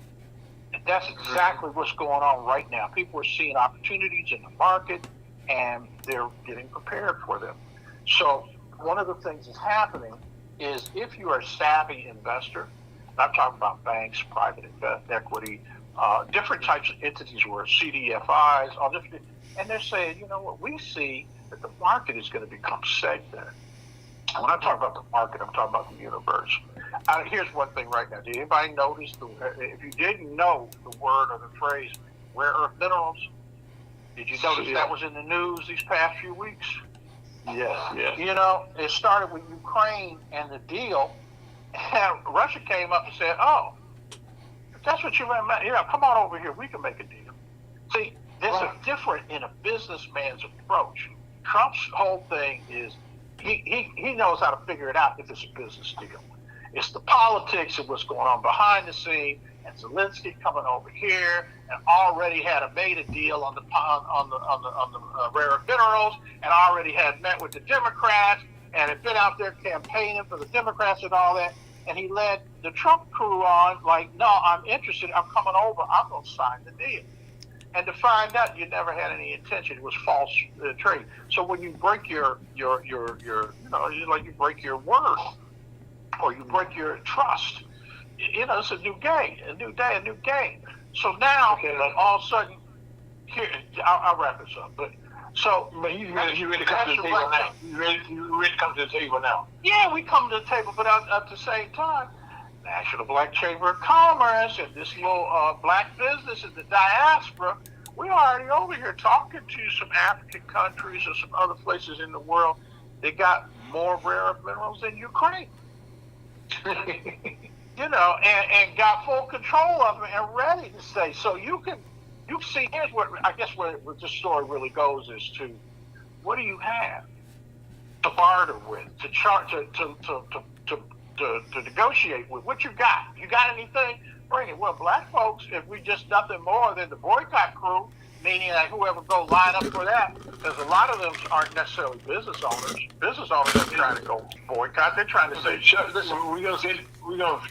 E: And that's exactly what's going on right now. People are seeing opportunities in the market, and they're getting prepared for them. So one of the things that's happening is if you are a savvy investor, and I'm talking about banks, private equity, different types of entities where CDFIs, all different, and they're saying, we see that the market is going to become segmented. And when I talk about the market, I'm talking about the universe. Here's one thing right now. Did anybody notice, if you didn't know the word or the phrase rare earth minerals, did you notice that was in the news these past few weeks?
A: Yes.
E: It started with Ukraine and the deal, and Russia came up and said, oh, if that's what you want, come on over here, we can make a deal. See, there's a different in a businessman's approach. Trump's whole thing is he knows how to figure it out if it's a business deal. It's the politics of what's going on behind the scene, and Zelensky coming over here and already made a deal on the rare earth minerals, and already had met with the Democrats and had been out there campaigning for the Democrats and all that. And he led the Trump crew on like, no, I'm interested. I'm coming over. I'm going to sign the deal. And to find out you never had any intention, it was false trade. So when you break your like you break your word, or you break your trust, it's a new game, a new day, a new game. So now, all of a sudden, here, I'll wrap this up. But
A: you ready to come to the table now? You ready to come to the table now?
E: Yeah, we come to the table, but at the same time, National Black Chamber of Commerce and this little black business in the diaspora, we're already over here talking to some African countries or some other places in the world that got more rare earth minerals than Ukraine. And got full control of them and ready to say. So you see, here's what I guess where this story really goes is to, what do you have to barter with, to negotiate with? What you got? You got anything? Bring it. Well, black folks, if we just nothing more than the boycott crew, meaning that whoever go line up for that, because a lot of them aren't necessarily business owners. Business owners are trying to go boycott. They're trying to say,
A: listen, we're gonna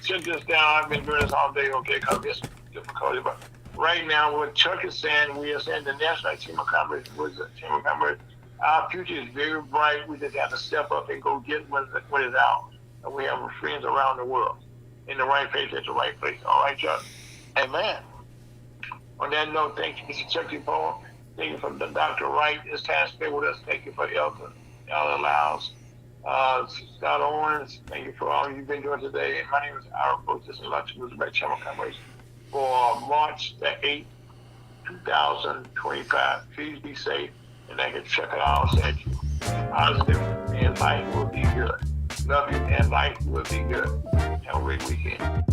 A: sit this down. I've been doing this all day, okay? Cause it's difficulty, but right now, what Chuck is saying, we are saying the National Chamber of Commerce was a Chamber of Commerce. Our future is very bright. We just have to step up and go get what is ours. And we have friends around the world in the right place at the right place. All right, Chuck?
E: Amen.
A: On that note, thank you, Mr. Chuck Paul. Thank you for Dr. Wright. This time stay with us. Thank you for Elder Lyles. Scott Owens, thank you for all you've been doing today. And my name is Ira Brooks. This is Lunch with the Chamber of Commerce for March the 8th, 2025. Please be safe, and I can check it out. Said you positive, and life will be good. Love you, and life will be good. Have a great weekend.